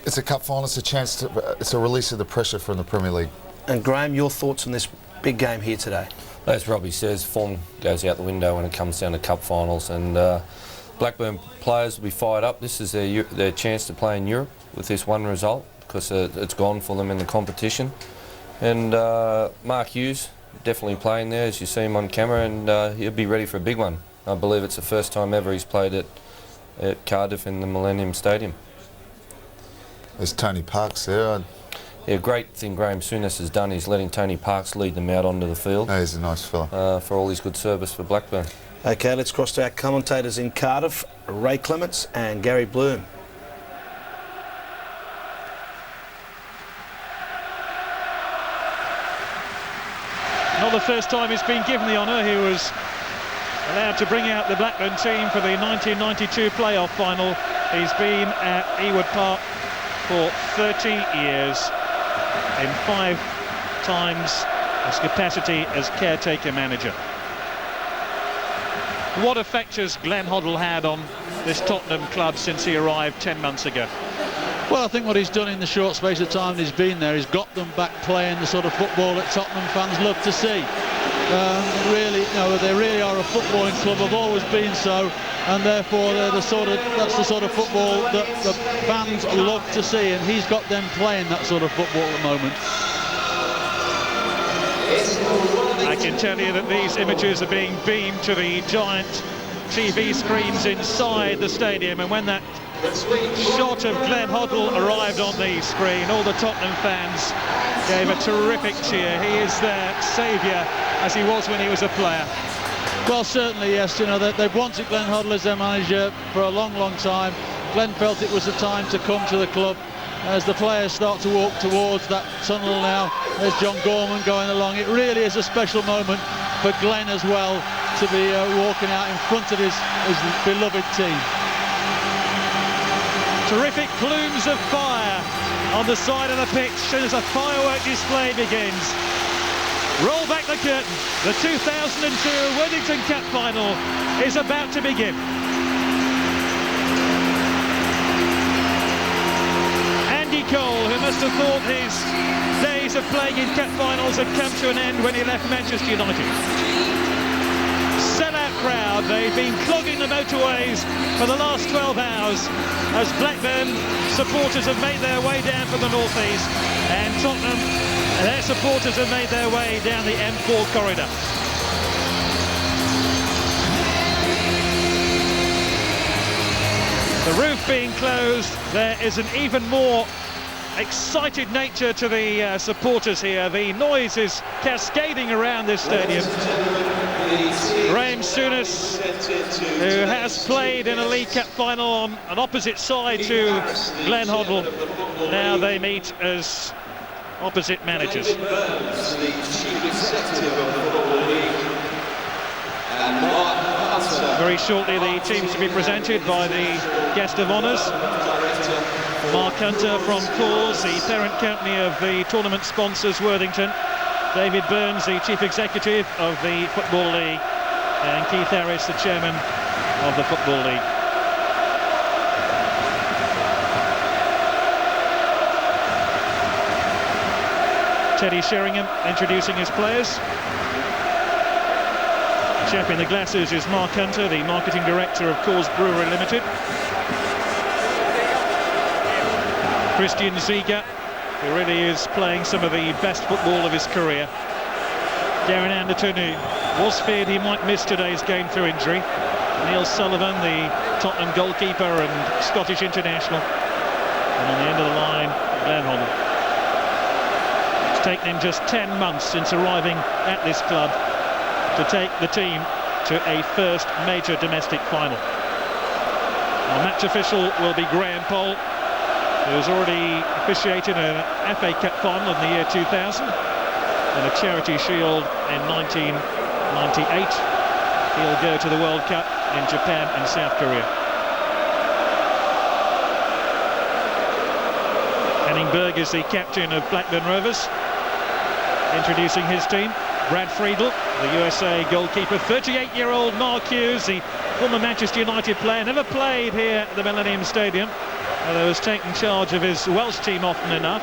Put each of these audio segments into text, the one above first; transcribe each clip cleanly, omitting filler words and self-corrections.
It's a cup final. It's a chance to. It's a release of the pressure from the Premier League. And Graham, your thoughts on this big game here today? As Robbie says, form goes out the window when it comes down to cup finals, and Blackburn players will be fired up. This is their chance to play in Europe with this one result, because it's gone for them in the competition. And Mark Hughes definitely playing there, as you see him on camera, and he'll be ready for a big one. I believe it's the first time ever he's played at Cardiff in the Millennium Stadium. There's Tony Parks there. Yeah, great thing Graham Souness has done is letting Tony Parks lead them out onto the field. Oh, he's a nice fella. For all his good service for Blackburn. OK, let's cross to our commentators in Cardiff, Ray Clements and Gary Bloom. Not the first time he's been given the honour. He was allowed to bring out the Blackburn team for the 1992 playoff final. He's been at Ewood Park for 30 years, in 5 times his capacity as caretaker manager. What effect has Glenn Hoddle had on this Tottenham club since he arrived 10 months ago? Well, I think what he's done in the short space of time he's been there, he's got them back playing the sort of football that Tottenham fans love to see. Really, you know, they really are a footballing club, have always been so, and therefore that's the sort of football that the fans love to see, and he's got them playing that sort of football at the moment. I can tell you that these images are being beamed to the giant TV screens inside the stadium, and when that shot of Glenn Hoddle arrived on the screen, all the Tottenham fans gave a terrific cheer. He is their saviour, as he was when he was a player. Well, certainly, yes. You know, they've wanted Glenn Hoddle as their manager for a long, long time. Glenn felt it was the time to come to the club. As the players start to walk towards that tunnel now, there's John Gorman going along. It really is a special moment for Glenn as well to be walking out in front of his beloved team. Terrific plumes of fire on the side of the pitch as a firework display begins. Roll back the curtain. The 2002 Worthington Cup final is about to begin. Andy Cole, who must have thought his days of playing in cup finals had come to an end when he left Manchester United. Sellout crowd, they've been clogging the motorways for the last 12 hours as Blackburn supporters have made their way down from the northeast, and Tottenham, their supporters have made their way down the M4 corridor. The roof being closed, there is an even more excited nature to the supporters here. The noise is cascading around this stadium. Graham Souness, who has played in a League Cup final on an opposite side to Glenn Hoddle, now they meet as opposite managers. Very shortly the teams to be presented by the guest of honours. Mark Hunter from Cause, the parent company of the tournament sponsors Worthington. David Burns, the Chief Executive of the Football League. And Keith Harris, the Chairman of the Football League. Teddy Sheringham introducing his players. Chap in the glasses is Mark Hunter, the Marketing Director of Cause Brewery Limited. Christian Ziga, who really is playing some of the best football of his career. Darren Anderton, who was feared he might miss today's game through injury. Neil Sullivan, the Tottenham goalkeeper and Scottish international. And on the end of the line, Glenn Hoddle. It's taken him just 10 months since arriving at this club to take the team to a first major domestic final. Our match official will be Graham Poll, who's already officiated an FA Cup final in the year 2000 and a Charity Shield in 1998. He'll go to the World Cup in Japan and South Korea. Henning Berg is the captain of Blackburn Rovers, introducing his team. Brad Friedel, the USA goalkeeper. 38-year-old Mark Hughes, the former Manchester United player, never played here at the Millennium Stadium. although he's taken charge of his Welsh team often enough.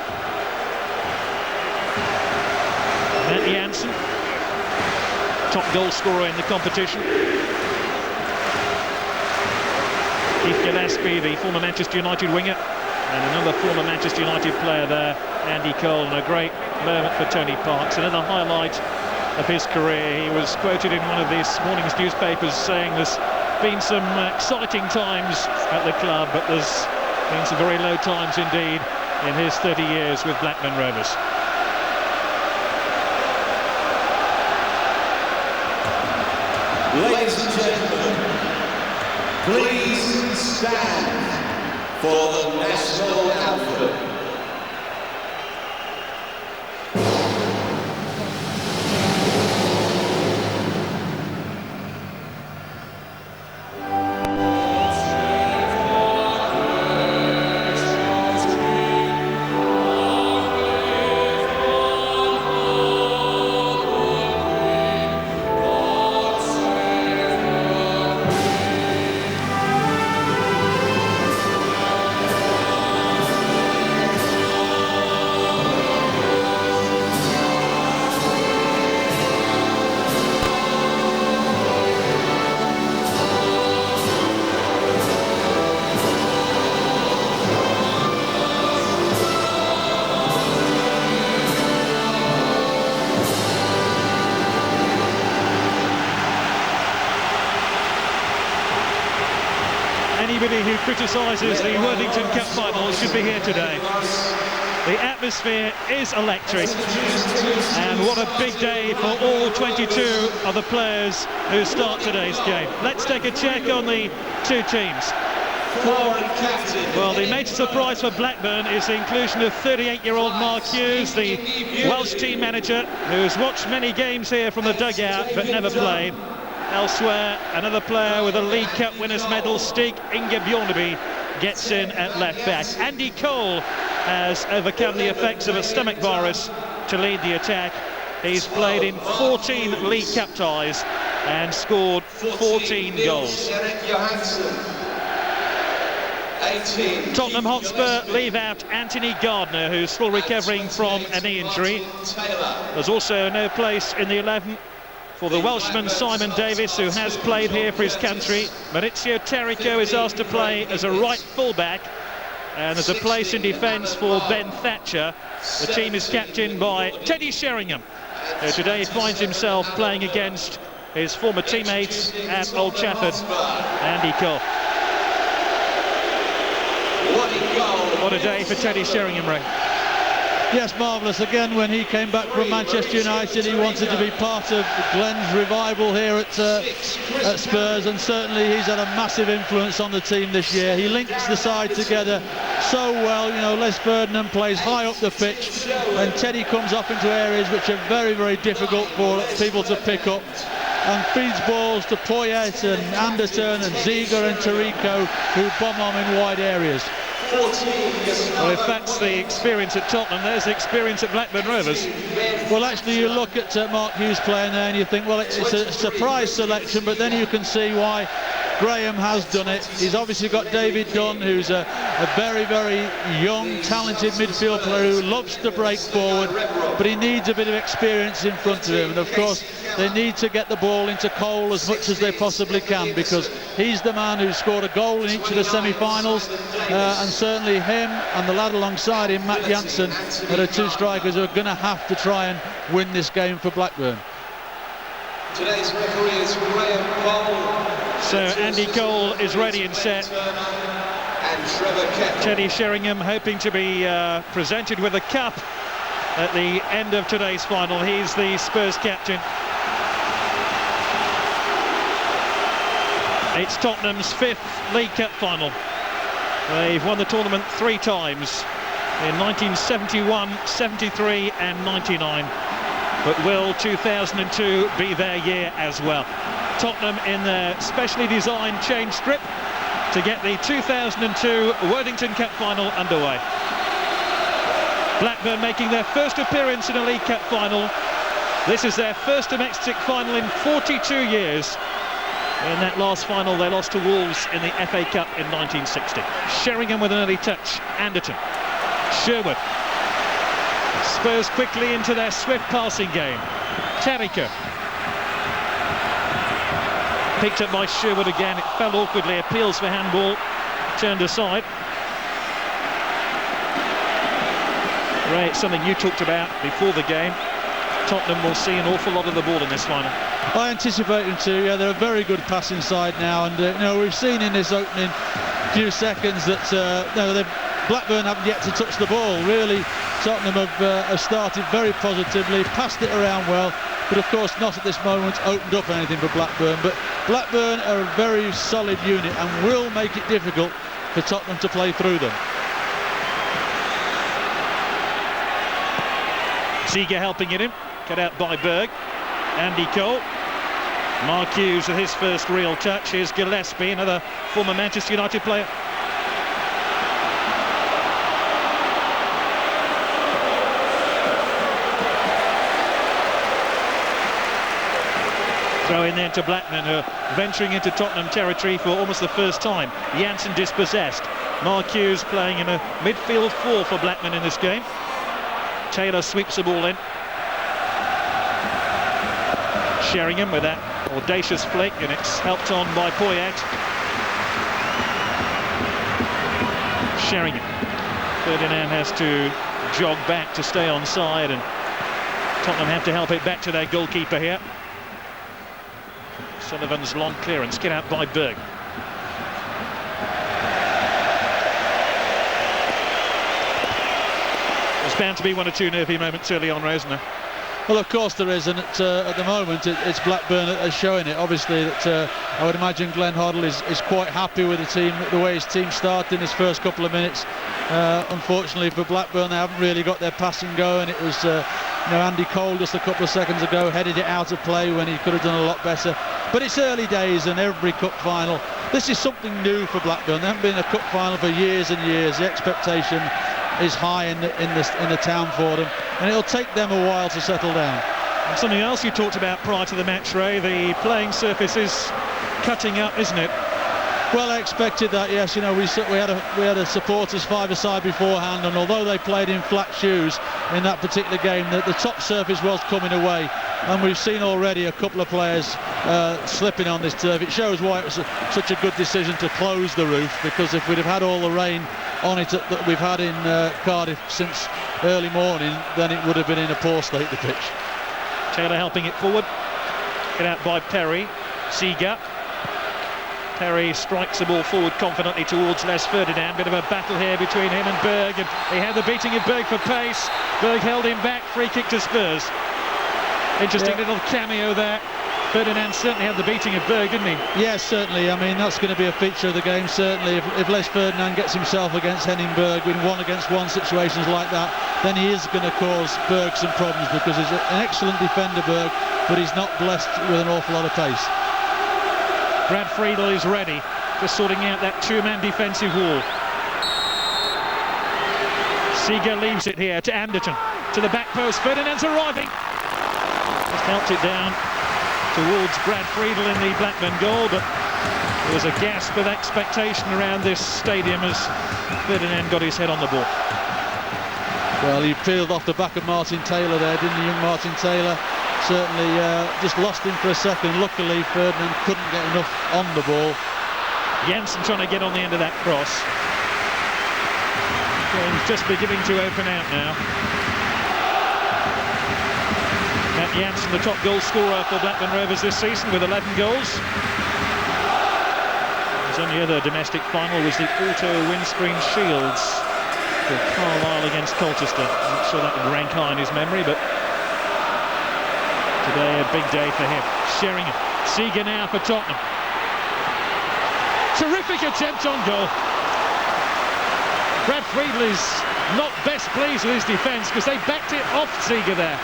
Matt Jansen, top goal scorer in the competition. Keith Gillespie, the former Manchester United winger, and another former Manchester United player there, Andy Cole, and a great moment for Tony Parks. Another highlight of his career. He was quoted in one of this morning's newspapers saying there's been some exciting times at the club, but there's been some very low times indeed in his 30 years with Blackburn Rovers. Ladies and gentlemen, please stand for the national anthem. Anybody who criticises the Worthington Cup final should be here today. The atmosphere is electric, and what a big day for all 22 of the players who start today's game. Let's take a check on the two teams. Well, the major surprise for Blackburn is the inclusion of 38-year-old Mark Hughes, the Welsh team manager, who's watched many games here from the dugout but never played. Elsewhere, another player with a League Cup winners' medal, Stig Inge Bjorneby, gets in at left back. Andy Cole has overcome the effects of a stomach virus to lead the attack. He's played in 14 League Cup ties and scored 14 goals. Tottenham Hotspur leave out Anthony Gardner, who's still recovering from a knee injury. There's also no place in the 11 for the Welshman Simon Davis, who has played here for his country. Maurizio Terrico is asked to play as a right fullback, and there's a place in defence for Ben Thatcher. The team is captained by Teddy Sheringham, who today finds himself playing against his former teammates at Old Trafford, Andy Cole. What a day for Teddy Sheringham, Ray. Yes, marvellous. Again, when he came back from Manchester United, he wanted to be part of Glenn's revival here at Spurs, and certainly he's had a massive influence on the team this year. He links the side together so well. You know, Les Ferdinand plays high up the pitch, and Teddy comes off into areas which are very, very difficult for people to pick up, and feeds balls to Poyet and Anderton and Ziege and Tarico, who bomb on in wide areas. Well, if that's the experience at Tottenham, there's the experience at Blackburn Rovers. Well, actually, you look at Mark Hughes playing there and you think, well, it's a surprise selection, but then you can see why Graham has done it. He's obviously got David Dunn, who's a very, very young, talented midfield player who loves to break forward, but he needs a bit of experience in front of him. And of course, they need to get the ball into Cole as much as they possibly can, because he's the man who scored a goal in each of the semi-finals, and certainly him and the lad alongside him, Matt Jansen, are the two strikers who are going to have to try and win this game for Blackburn. Today's referee is Graham Cole. So Andy Cole is ready and set. Teddy Sheringham hoping to be presented with a cup at the end of today's final. He's the Spurs captain. It's Tottenham's 5th League Cup final. They've won the tournament 3 times, in 1971, 73 and 99. But will 2002 be their year as well? Tottenham in their specially designed change strip to get the 2002 Worthington Cup final underway. Blackburn making their first appearance in a League Cup final. This is their first domestic final in 42 years. In that last final, they lost to Wolves in the FA Cup in 1960. Sheringham with an early touch. Anderton. Sherwood. Spurs quickly into their swift passing game. Tariko. Picked up by Sherwood again. It fell awkwardly. Appeals for handball. Turned aside. Ray, it's something you talked about before the game. Tottenham will see an awful lot of the ball in this final. I anticipate them to. Yeah, they're a very good passing side now, and you know, we've seen in this opening few seconds that Blackburn haven't yet to touch the ball. Really, Tottenham have started very positively, passed it around well, but of course not at this moment opened up anything for Blackburn. But Blackburn are a very solid unit and will make it difficult for Tottenham to play through them. Ziege helping it in, cut out by Berg. Andy Cole. Mark Hughes with his first real touch. Here's Gillespie, another former Manchester United player. Throw in there to Blackman, who are venturing into Tottenham territory for almost the first time. Janssen dispossessed. Mark Hughes playing in a midfield four for Blackman in this game. Taylor sweeps the ball in. Sheringham with that audacious flick, and it's helped on by Poyet. Sheringham. Ferdinand has to jog back to stay on side, and Tottenham have to help it back to their goalkeeper here. Sullivan's long clearance, get out by Berg. There's bound to be one or two nervy moments early on, isn't there? Well, of course there is, and at the moment it's Blackburn that are showing it. Obviously, that I would imagine Glenn Hoddle is quite happy with the team, the way his team started in his first couple of minutes. Unfortunately for Blackburn, they haven't really got their passing going. It was Andy Cole just a couple of seconds ago headed it out of play when he could have done a lot better. But it's early days, and every cup final, this is something new for Blackburn. They haven't been in a cup final for years and years. The expectation is high in the town for them, and it'll take them a while to settle down. And something else you talked about prior to the match, Ray, the playing surface is cutting up, isn't it? Well, I expected that, yes. You know, we had a supporters five-a-side beforehand, and although they played in flat shoes in that particular game, the top surface was coming away, and we've seen already a couple of players slipping on this turf. It shows why it was such a good decision to close the roof, because if we'd have had all the rain on it that we've had in Cardiff since early morning, then it would have been in a poor state, the pitch. Taylor helping it forward, get out by Perry. Ziege. Perry strikes the ball forward confidently towards Les Ferdinand. Bit of a battle here between him and Berg, and he had the beating of Berg for pace. Berg held him back, free kick to Spurs. Interesting little cameo there. Ferdinand certainly had the beating of Berg, didn't he? Yes, certainly. I mean, that's going to be a feature of the game, certainly. If Les Ferdinand gets himself against Henning Berg in one-against-one situations like that, then he is going to cause Berg some problems, because he's an excellent defender, Berg, but he's not blessed with an awful lot of pace. Brad Friedel is ready, just sorting out that two-man defensive wall. Ziege leaves it here to Anderton, to the back post. Ferdinand's arriving. Just helped it down towards Brad Friedel in the Blackburn goal, but there was a gasp of expectation around this stadium as Ferdinand got his head on the ball. Well, he peeled off the back of Martin Taylor there, didn't he, young Martin Taylor? Certainly just lost him for a second. Luckily, Ferdinand couldn't get enough on the ball. Janssen trying to get on the end of that cross. Game's just beginning to open out now. Matt Janssen, the top goal scorer for Blackburn Rovers this season with 11 goals. His only other domestic final was the Auto Windscreen Shields for Carlisle against Colchester. I'm not sure that would rank high in his memory, but today a big day for him. Sheringham. Ziege now for Tottenham. Terrific attempt on goal. Brad Friedel is not best pleased with his defence, because they backed it off Ziege there.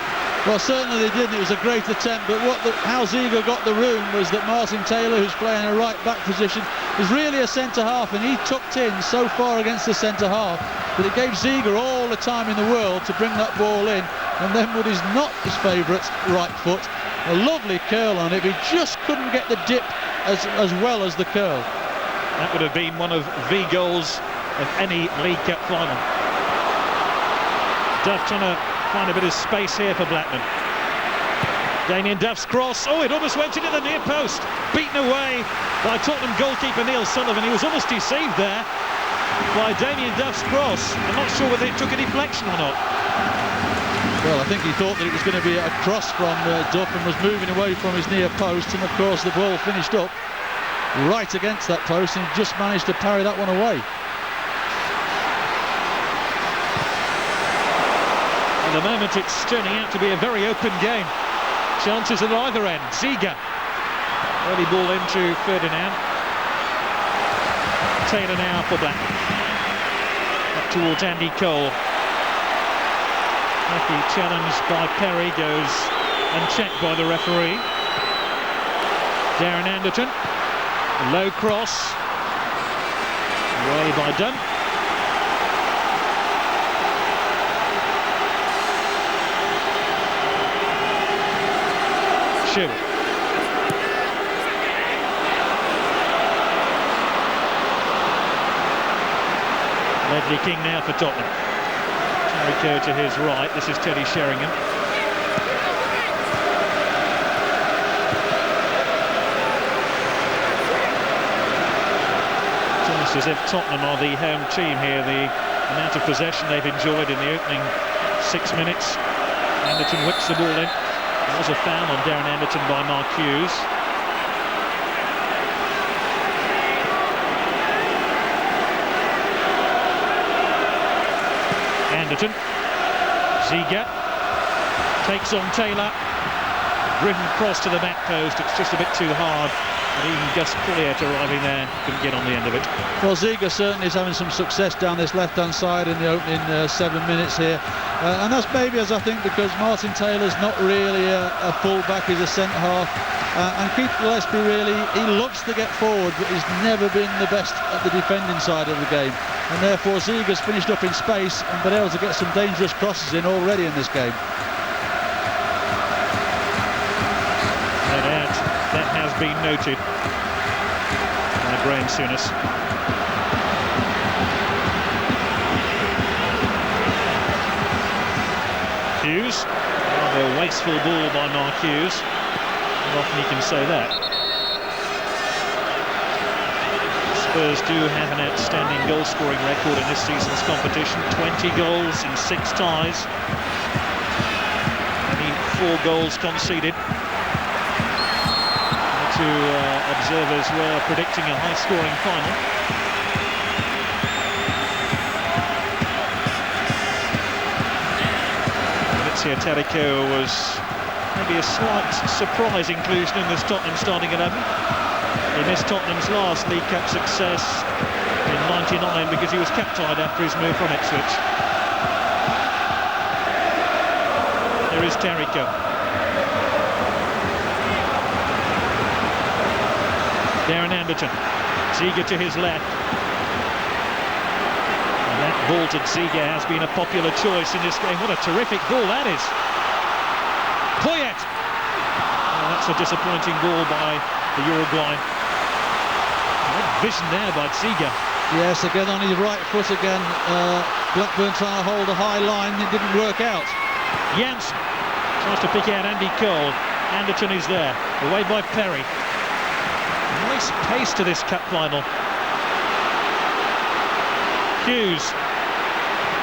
Well, certainly they didn't. It was a great attempt, but how Ziege got the room was that Martin Taylor, who's playing a right-back position, is really a centre-half, and he tucked in so far against the centre-half that it gave Ziege all the time in the world to bring that ball in, and then with his not his favourite right foot, a lovely curl on it. He just couldn't get the dip as well as the curl. That would have been one of the goals of any League Cup final. Duff trying to find a bit of space here for Blackburn. Damien Duff's cross, oh, it almost went into the near post. Beaten away by Tottenham goalkeeper Neil Sullivan. He was almost deceived there by Damien Duff's cross. I'm not sure whether it took a deflection or not. Well, I think he thought that it was going to be a cross from Duff and was moving away from his near post, and of course the ball finished up right against that post and just managed to parry that one away. At the moment it's turning out to be a very open game. Chances at either end. Ziga. Early ball into Ferdinand. Taylor now for Blackburn. Up towards Andy Cole. Happy challenge by Perry goes unchecked by the referee. Darren Anderton. Low cross. Away by Dunn. Shoe. Ledley King now for Tottenham. Tariko to his right. This is Teddy Sheringham. It's almost as if Tottenham are the home team here. The amount of possession they've enjoyed in the opening 6 minutes. Anderton whips the ball in. There was a foul on Darren Anderton by Mark Hughes. Anderton. Ziga takes on Taylor. Driven across to the back post. It's just a bit too hard. And even Gus Collier arriving there couldn't get on the end of it. Well, Ziga certainly is having some success down this left-hand side in the opening 7 minutes here. And that's maybe, as I think, because Martin Taylor's not really a full-back, he's a centre-half. And Keith Gillespie, really, he loves to get forward, but he's never been the best at the defending side of the game. And therefore, Ziga's finished up in space and been able to get some dangerous crosses in already in this game. That has been noted by Graham Souness. Hughes, rather a wasteful ball by Mark Hughes. How often you can say that. Spurs do have an outstanding goal-scoring record in this season's competition. 20 goals in 6 ties. Only 4 goals conceded. Observers were predicting a high-scoring final. Maurizio Tariko was maybe a slight surprise inclusion in this Tottenham starting 11. He missed Tottenham's last League Cup success in '99 because he was cap-tied after his move from Ipswich. There is Tariko. Darren Anderton, Ziga to his left. And that vaulted Ziga has been a popular choice in this game. What a terrific ball that is. Poyet. Oh, that's a disappointing ball by the Uruguayan. What vision there by Ziga. Yes, again on his right foot again. Blackburn trying to hold a high line, it didn't work out. Janssen tries to pick out Andy Cole. Anderton is there, away by Perry. Nice pace to this cup final. Hughes.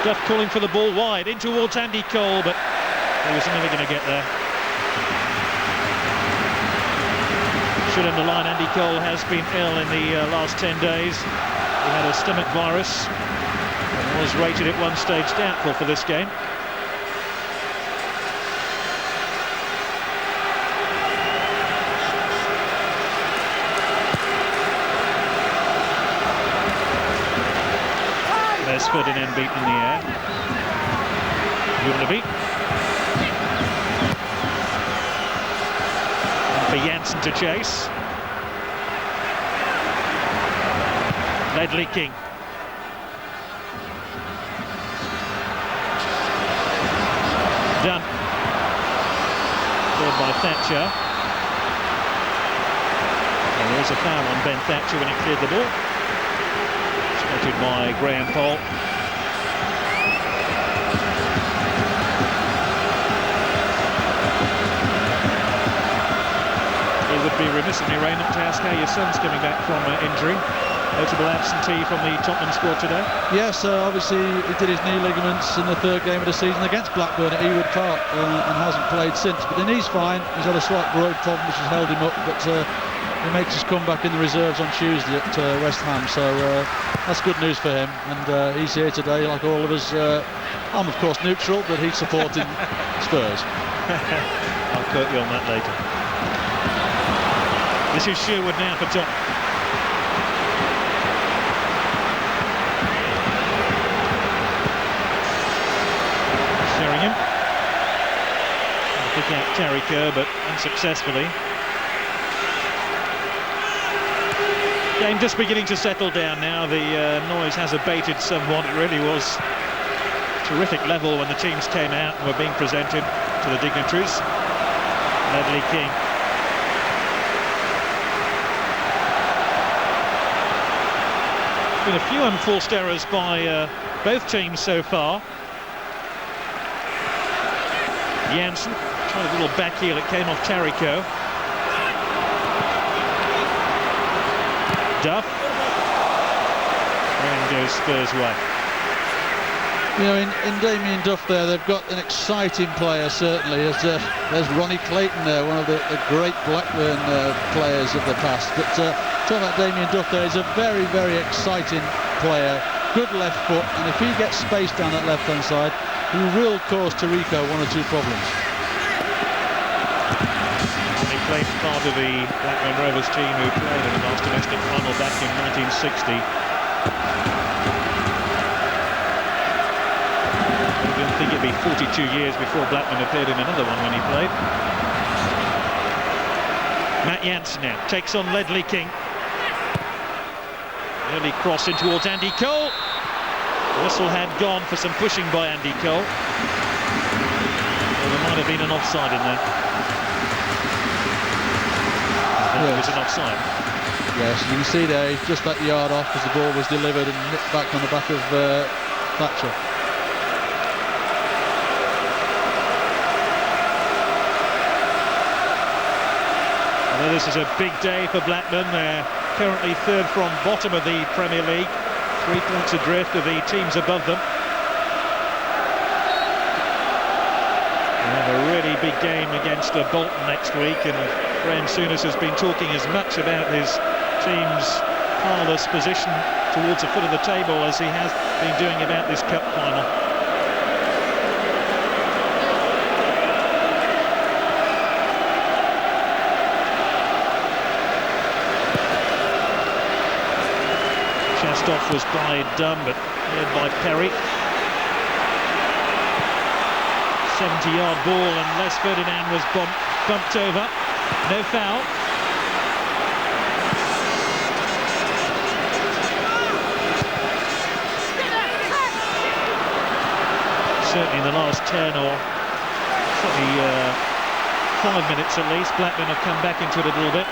Duff calling for the ball wide, in towards Andy Cole, but he was never going to get there. Should underline Andy Cole has been ill in the last 10 days. He had a stomach virus and was rated at one stage doubtful for this game. There's Ferdinand beaten in the air. Gunderby. And for Janssen to chase. Ledley King. Done. Cleared by Thatcher. There was a foul on Ben Thatcher when he cleared the ball. Spotted by Graham Poll. It would be remiss of me, Ray, not to ask how your son's coming back from injury. Notable absentee from the Tottenham squad today. Yes, obviously he did his knee ligaments in the third game of the season against Blackburn at Ewood Park and hasn't played since. But the knee's fine. He's had a slight road problem which has held him up, but he makes his comeback in the reserves on Tuesday at West Ham. So that's good news for him. And he's here today, like all of us. I'm of course neutral, but he's supporting Spurs. I'll quote you on that later. This is Sherwood now for Tottenham. Sheringham. Pick out Carricker, but unsuccessfully. Game just beginning to settle down now. The noise has abated somewhat. It really was terrific level when the teams came out and were being presented to the dignitaries. Ledley King. Been a few unforced errors by both teams so far. Janssen tried a little back heel, it came off Tarico. Duff. And goes Spurs' way. You know, in Damien Duff there, they've got an exciting player, certainly. There's Ronnie Clayton there, one of the great Blackburn players of the past. But talking about Damien Duff there, he's a very, very exciting player. Good left foot, and if he gets space down that left-hand side, he will cause Tarico one or two problems. He played part of the BlackburnRovers team who played in the last domestic final back in 1960. I didn't think it'd be 42 years before Blackburn appeared in another one when he played. Matt Janssen now takes on Ledley King. Early cross in towards Andy Cole. Whistle had gone for some pushing by Andy Cole. Well, there might have been an offside in there. I think it was an offside. Yes, you can see there, he's just that yard off as the ball was delivered and nipped back on the back of Thatcher. Well, this is a big day for Blackburn. They're currently third from bottom of the Premier League, 3 points adrift of the teams above them. They have a really big game against Bolton next week, and Graham Souness has been talking as much about his team's parlous position towards the foot of the table as he has been doing about this cup final. Off was by Dunn, but cleared by Perry. 70-yard ball, and Les Ferdinand was bumped over. No foul. Certainly in the last 10 or certainly 5 minutes at least, Blackburn have come back into it a little bit.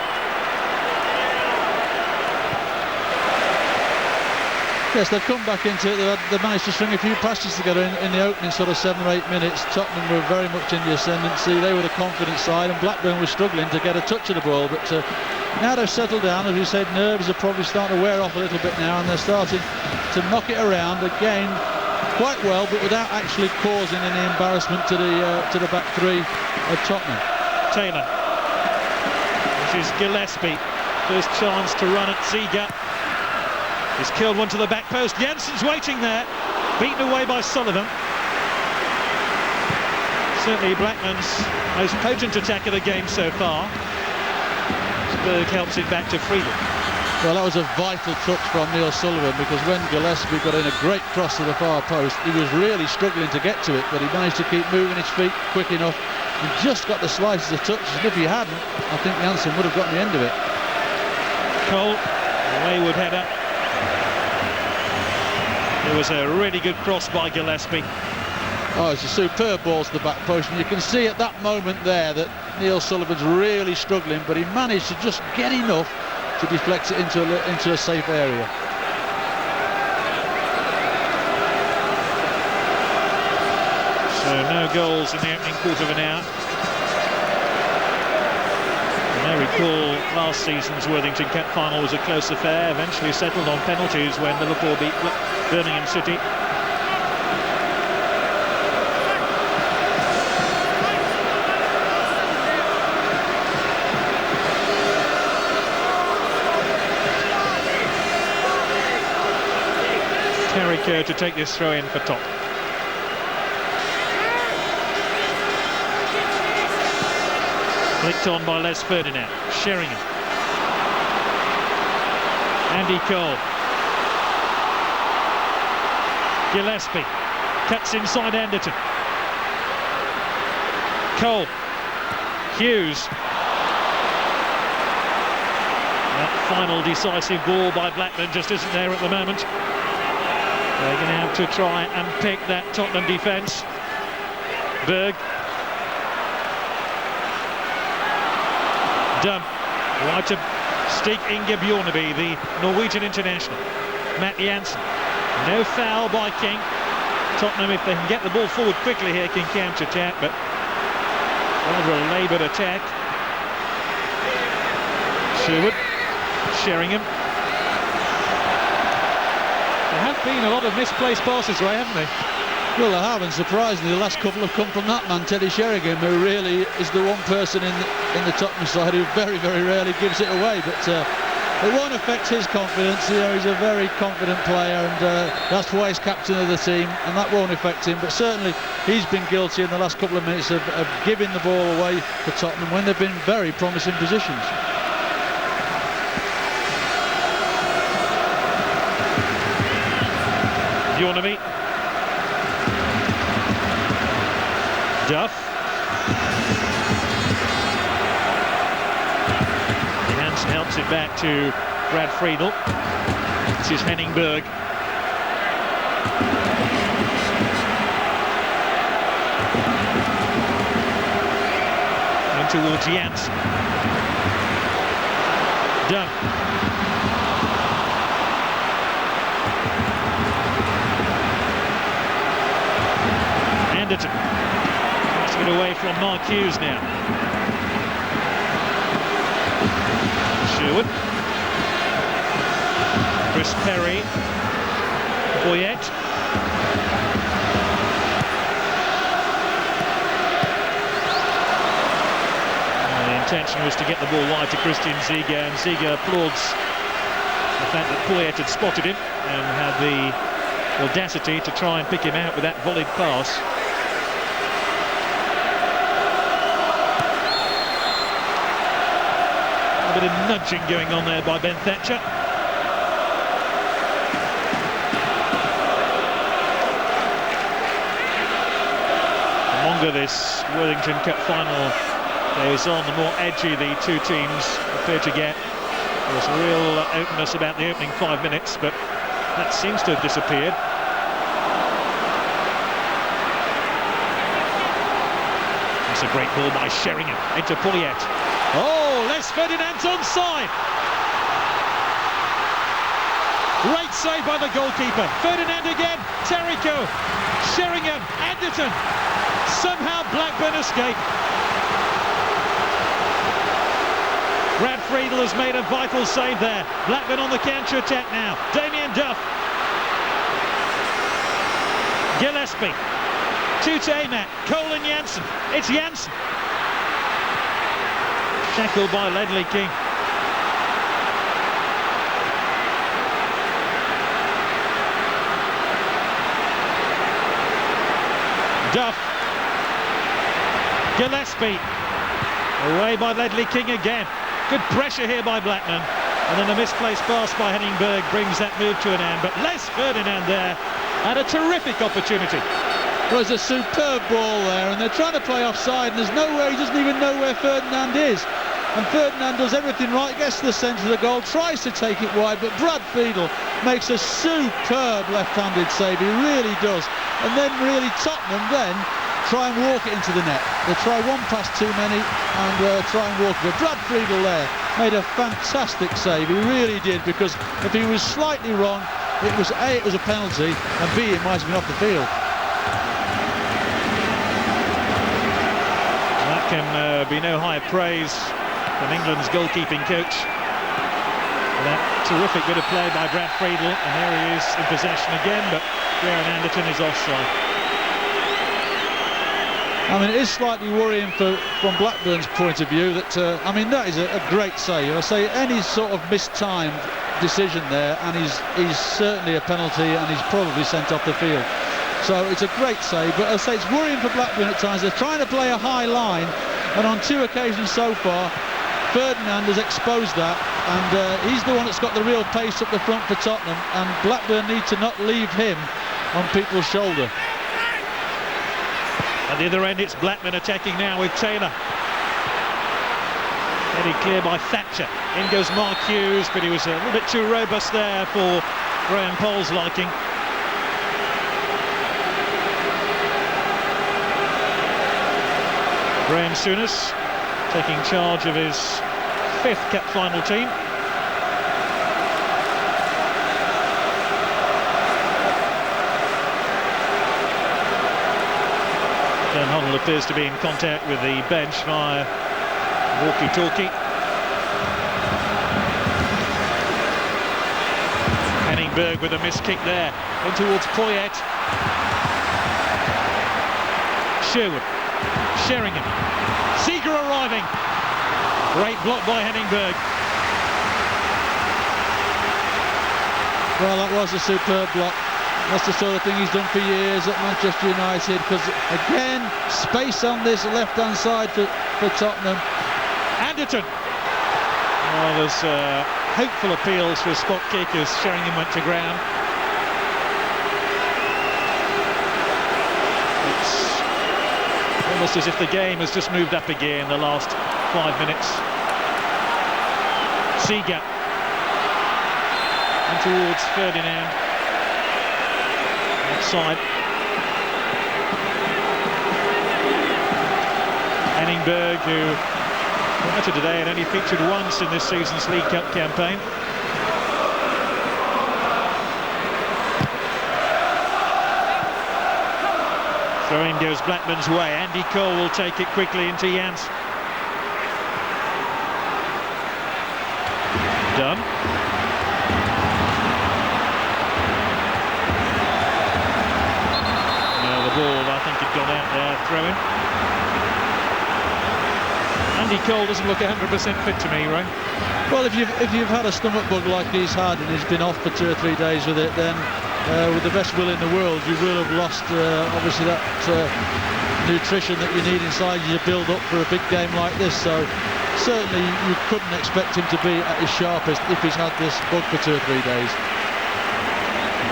Yes, they've come back into it. They've managed to string a few passes together in the opening sort of 7 or 8 minutes. Tottenham were very much in the ascendancy. They were the confident side, and Blackburn was struggling to get a touch of the ball. But now they've settled down. As we said, nerves are probably starting to wear off a little bit now, and they're starting to knock it around again quite well, but without actually causing any embarrassment to the back three of Tottenham. Taylor. This is Gillespie. First chance to run at Ziga. He's killed one to the back post. Jensen's waiting there, beaten away by Sullivan. Certainly Blackman's most potent attack of the game so far. Spurg helps it back to Friedel. Well, that was a vital touch from Neil Sullivan, because when Gillespie got in a great cross to the far post, he was really struggling to get to it, but he managed to keep moving his feet quick enough. He just got the slices of touches, and if he hadn't, I think Janssen would have gotten the end of it. Cole, wayward header. It was a really good cross by Gillespie. Oh, it's a superb ball to the back post, and you can see at that moment there that Neil Sullivan's really struggling, but he managed to just get enough to deflect it into a safe area. So no goals in the opening quarter of an hour. I recall last season's Worthington Cup final was a close affair, eventually settled on penalties when Liverpool beat Birmingham City. Terry Kerr to take this throw in for Top. Flicked on by Les Ferdinand. Sheringham. Andy Cole. Gillespie. Cuts inside Anderton. Cole. Hughes. That final decisive ball by Blackburn just isn't there at the moment. They're going to have to try and pick that Tottenham defence. Berg. Right to Stig Inge Bjorneby, the Norwegian international. Matt Jansen. No foul by King. Tottenham, if they can get the ball forward quickly here, can counter-attack, but rather a laboured attack. Sherwood. Sheringham. There have been a lot of misplaced passes, Ray, haven't they? Well, they have, and surprisingly, the last couple have come from that man, Teddy Sheringham, who really is the one person in the Tottenham side who very, very rarely gives it away. But it won't affect his confidence. You know, he's a very confident player, and that's why he's captain of the team, and that won't affect him. But certainly, he's been guilty in the last couple of minutes of giving the ball away for Tottenham when they've been very promising positions. Bjorneby. Duff. Hansen helps it back to Brad Friedel. This is Henning Berg. In towards Jansen. Duff. Anderton. It away from Mark Hughes now. Sherwood. Chris Perry. Boyette. The intention was to get the ball wide to Christian Ziege, and Ziege applauds the fact that Poyet had spotted him and had the audacity to try and pick him out with that volleyed pass. A bit of nudging going on there by Ben Thatcher. The longer this Worthington Cup final goes on, the more edgy the two teams appear to get. There's real openness about the opening 5 minutes, but that seems to have disappeared. It's a great ball by Sheringham into Poyet. Oh, Les Ferdinand's onside. Great save by the goalkeeper. Ferdinand again. Terrico. Sheringham. Anderton. Somehow Blackburn escape. Brad Friedel has made a vital save there. Blackburn on the counter-attack now. Damien Duff. Gillespie. Two to Amat. Cole and Jansen. It's Jansen. Tackled by Ledley King. Duff. Gillespie. Away by Ledley King again. Good pressure here by Blackman. And then a misplaced pass by Henning Berg brings that move to an end. But Les Ferdinand there had a terrific opportunity. Well, there's a superb ball there, and they're trying to play offside, and there's nowhere, he doesn't even know where Ferdinand is. And Ferdinand does everything right, gets to the centre of the goal, tries to take it wide, but Brad Friedel makes a superb left-handed save, he really does. And then really Tottenham then try and walk it into the net. They try one pass too many and try and walk it. But Brad Friedel there made a fantastic save. He really did, because if he was slightly wrong, it was A, it was a penalty, and B, it might have been off the field. That can be no higher praise from England's goalkeeping coach. That terrific bit of play by Brad Friedel, and here he is in possession again, but Darren Anderton is offside. I mean, it is slightly worrying from Blackburn's point of view that, I mean, that is a great save. I say any sort of mistimed decision there, and he's certainly a penalty, and he's probably sent off the field. So it's a great save, but I say it's worrying for Blackburn at times. They're trying to play a high line, and on 2 occasions so far, Ferdinand has exposed that, and he's the one that's got the real pace up the front for Tottenham, and Blackburn need to not leave him on people's shoulder. At the other end, it's Blackburn attacking now with Taylor. Headed clear by Thatcher. In goes Mark Hughes, but he was a little bit too robust there for Graham Poll's liking. Graham Souness taking charge of his 5th Cup final team. Glenn Hoddle appears to be in contact with the bench via walkie-talkie. Henningberg with a missed kick there. In towards Poyet. Sherwood. Sheringham. Seeger arriving. Great block by Henningberg. Well, that was a superb block. That's the sort of thing he's done for years at Manchester United, because again, space on this left-hand side for Tottenham. Anderton. Well, there's hopeful appeals for a spot kick as Sheringham went to ground. It's almost as if the game has just moved up a gear in the last 5 minutes. Seeger. And towards Ferdinand. Outside. Henningberg, who prior to today had only featured once in this season's League Cup campaign. Throw-in goes Blackburn's way. Andy Cole will take it quickly into Janssen. Done. Ball, I think, had gone out there, throw-in. Andy Cole doesn't look 100% fit to me, Ray. Well, if you've had a stomach bug like he's had, and he's been off for 2 or 3 days with it, then with the best will in the world, you will have lost obviously that nutrition that you need inside you to build up for a big game like this. So certainly you couldn't expect him to be at his sharpest if he's had this bug for 2 or 3 days.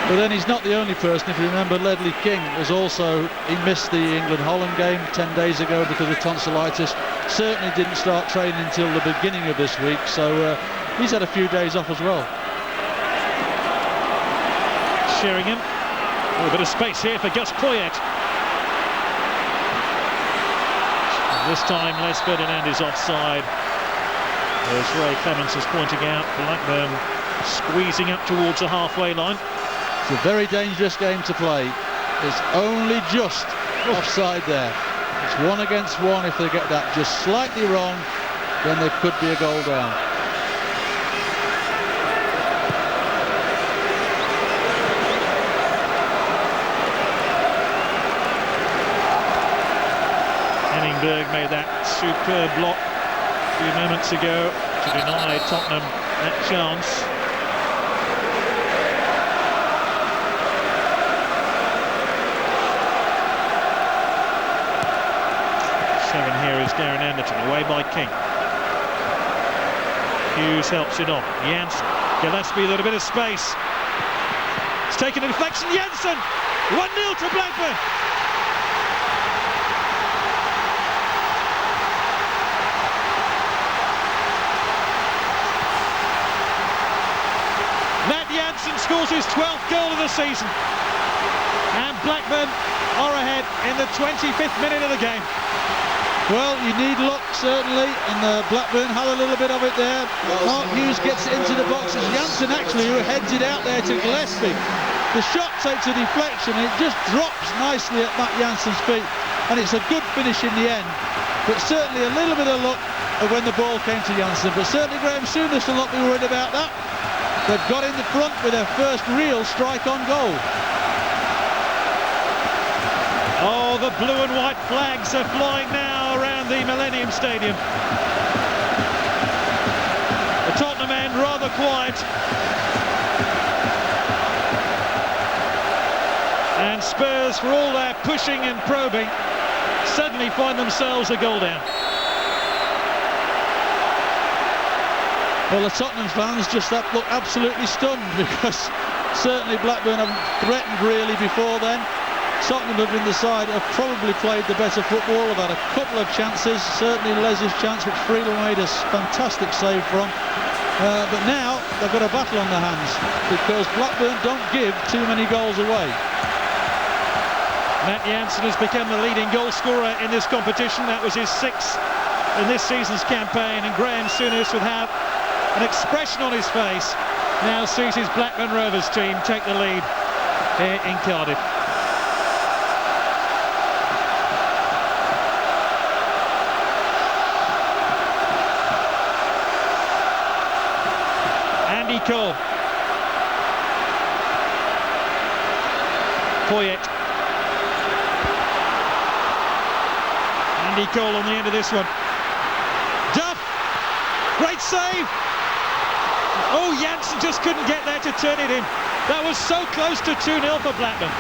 But then he's not the only person. If you remember, Ledley King was also, he missed the England-Holland game 10 days ago because of tonsillitis. Certainly didn't start training until the beginning of this week, so he's had a few days off as well. Sheringham. A little bit of space here for Gus Poyet. This time Les Ferdinand is offside. As Ray Clements is pointing out, Blackburn squeezing up towards the halfway line. It's a very dangerous game to play. It's only just offside there. It's 1 against 1. If they get that just slightly wrong, then there could be a goal down. Henningberg made that superb block a few moments ago to deny Tottenham that chance. Here is Darren Anderton, away by King. Hughes helps it on. Janssen. Gillespie, a little bit of space. It's taken a deflection. Janssen! 1-0 to Blackburn. Matt Janssen scores his 12th goal of the season. And Blackburn are ahead in the 25th minute of the game. Well, you need luck, certainly, and Blackburn had a little bit of it there. Mark Hughes gets it into the box. It's Janssen, actually, who heads it out there to Gillespie. The shot takes a deflection, and it just drops nicely at Matt Janssen's feet, and it's a good finish in the end. But certainly a little bit of luck when the ball came to Janssen. But certainly Graham Souness will not be worried about that. They've got in the front with their first real strike on goal. Oh, the blue and white flags are flying now around the Millennium Stadium. The Tottenham end rather quiet. And Spurs, for all their pushing and probing, suddenly find themselves a goal down. Well, the Tottenham fans just look absolutely stunned, because certainly Blackburn haven't threatened really before then. Tottenham have been the side that have probably played the better football, have had a couple of chances, certainly Les's chance, which Freeland made a fantastic save from. But now they've got a battle on their hands, because Blackburn don't give too many goals away. Matt Janssen has become the leading goal scorer in this competition. That was his 6th in this season's campaign, and Graham Souness, without an expression on his face, now sees his Blackburn Rovers team take the lead here in Cardiff. Andy Cole. Poyet. Andy Cole on the end of this one. Duff, great save. Oh, Janssen just couldn't get there to turn it in. That was so close to 2-0 for Blackburn.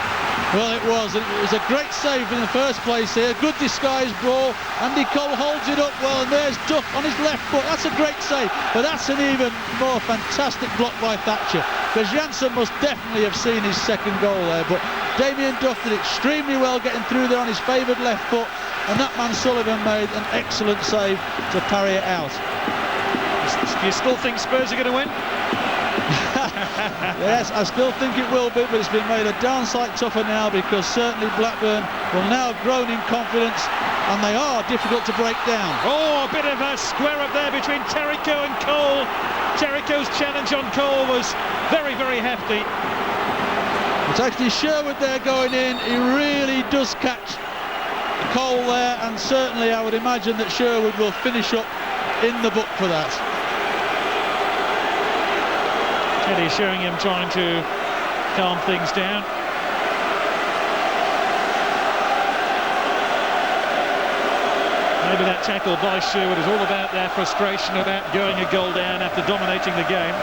Well, it was. It was a great save in the first place here. Good disguised ball. Andy Cole holds it up well, and there's Duff on his left foot. That's a great save. But that's an even more fantastic block by Thatcher, because Janssen must definitely have seen his second goal there. But Damien Duff did extremely well getting through there on his favoured left foot, and that man Sullivan made an excellent save to parry it out. Do you still think Spurs are going to win? Yes, I still think it will be, but it's been made a darn sight tougher now, because certainly Blackburn will now have grown in confidence, and they are difficult to break down. Oh, a bit of a square up there between Terrico and Cole. Terrico's challenge on Cole was very, very hefty. It's actually Sherwood there going in. He really does catch Cole there, and certainly I would imagine that Sherwood will finish up in the book for that. Teddy showing him trying to calm things down. Maybe that tackle by Sherwood is all about their frustration about going a goal down after dominating the game.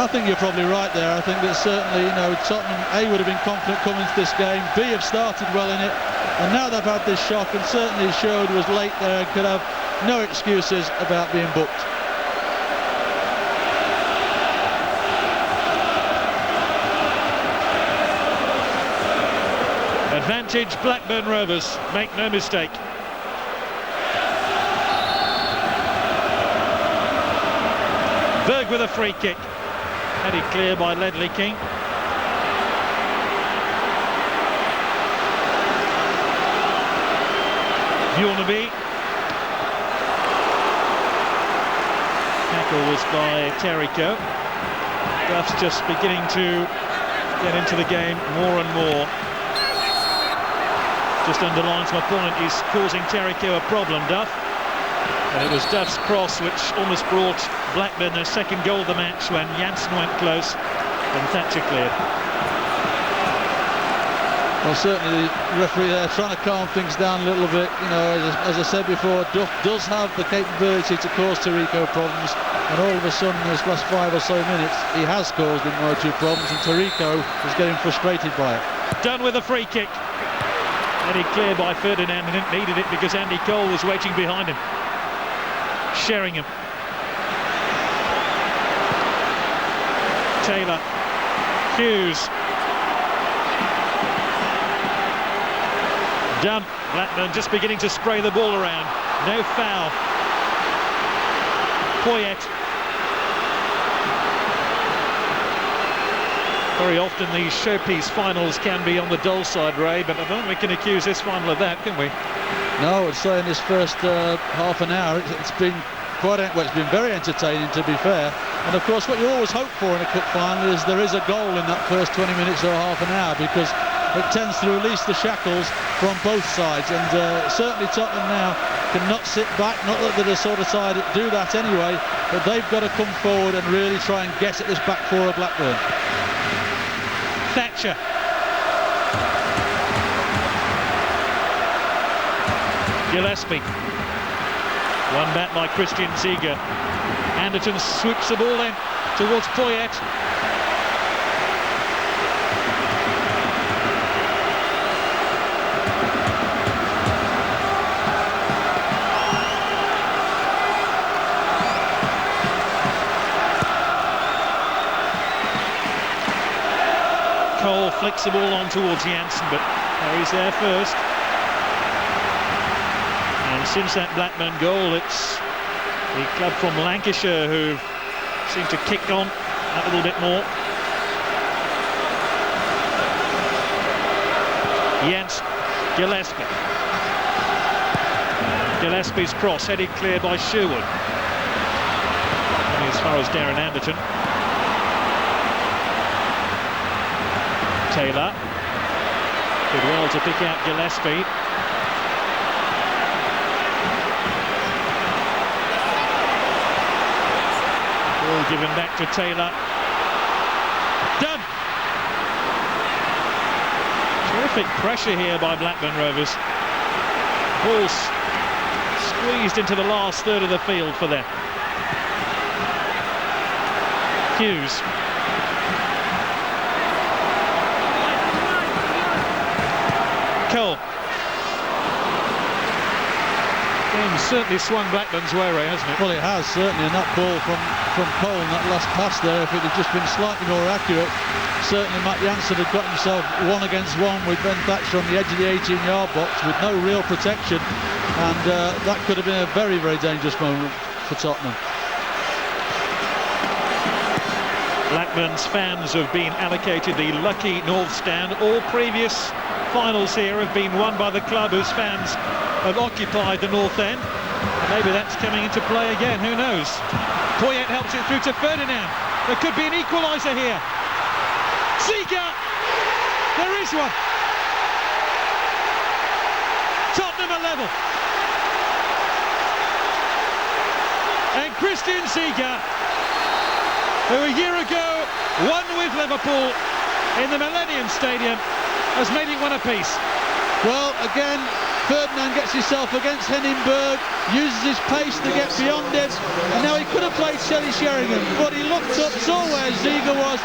I think you're probably right there. I think that certainly, you know, Tottenham A would have been confident coming to this game, B have started well in it, and now they've had this shock, and certainly Sherwood was late there and could have no excuses about being booked. Advantage Blackburn Rovers, make no mistake. Berg with a free kick. Headed clear by Ledley King. Bjornaby. Tackle was by Terrico. Duff's just beginning to get into the game more and more. Just underlines my point, he's causing Terrico a problem, Duff. And it was Duff's cross which almost brought Blackburn their second goal of the match when Janssen went close and Thatcher cleared. Well, certainly the referee there trying to calm things down a little bit. You know, as I said before, Duff does have the capability to cause Terrico problems, and all of a sudden, in this last 5 or so minutes, he has caused him 1 or 2 problems, and Terrico is getting frustrated by it. Done with a free kick. Headed clear by Ferdinand, and needed it because Andy Cole was waiting behind him. Sheringham. Taylor. Hughes. Done. Blackburn just beginning to spray the ball around. No foul. Poyet. Very often these showpiece finals can be on the dull side, Ray, but I don't think we can accuse this final of that, can we? No, I'd say in this first half an hour, it's been it's been very entertaining, to be fair. And of course, what you always hope for in a cup final is there is a goal in that first 20 minutes or half an hour, because it tends to release the shackles from both sides. And certainly Tottenham now cannot sit back. Not that they're the sort of side that do that anyway, but they've got to come forward and really try and get at this back four of Blackburn. Thatcher. Gillespie. Won back by Christian Ziege. Anderton swoops the ball in towards Poyet. Cole flicks the ball on towards Janssen, but Harry's there first. And since that Blackburn goal, it's the club from Lancashire who seem to kick on a little bit more. Jens Gillespie. Gillespie's cross headed clear by Sherwood. Only as far as Darren Anderton. Taylor did well to pick out Gillespie. Ball given back to Taylor. Done. Terrific pressure here by Blackburn Rovers. Ball's squeezed into the last third of the field for them. Hughes. Cole. Game's certainly swung Blackburn's way, Ray, hasn't it? Well, it has, certainly, and that ball from Cole and that last pass there, if it had just been slightly more accurate, certainly Matt Janssen had got himself 1 against 1 with Ben Thatcher on the edge of the 18-yard box with no real protection, and that could have been a very, very dangerous moment for Tottenham. Blackburn's fans have been allocated the lucky North Stand. All previous finals here have been won by the club whose fans have occupied the North End. Maybe that's coming into play again, who knows? Poyet helps it through to Ferdinand. There could be an equaliser here. Ziege! There is one. Tottenham are level. And Christian Ziege, who a year ago won with Liverpool in the Millennium Stadium, has made it one apiece. Well, again, Ferdinand gets himself against Henningberg, uses his pace to get beyond him, and now he could have played Shelley Sheringham, but he looked up, saw where Ziege was,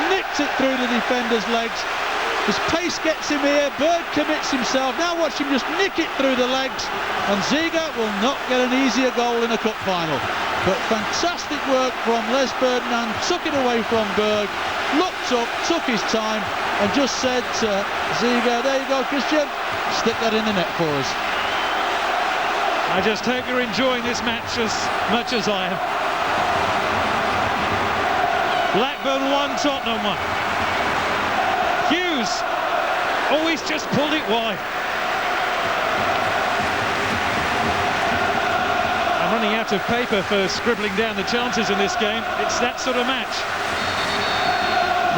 nicked it through the defender's legs. His pace gets him here, Berg commits himself, now watch him just nick it through the legs, and Ziege will not get an easier goal in a cup final. But fantastic work from Les Ferdinand, took it away from Berg, looked up, took his time, and just said to Ziege, there you go, Christian, stick that in the net for us. I just hope you're enjoying this match as much as I am. Blackburn 1, Tottenham 1. Hughes, he's just pulled it wide. I'm running out of paper for scribbling down the chances in this game. It's that sort of match.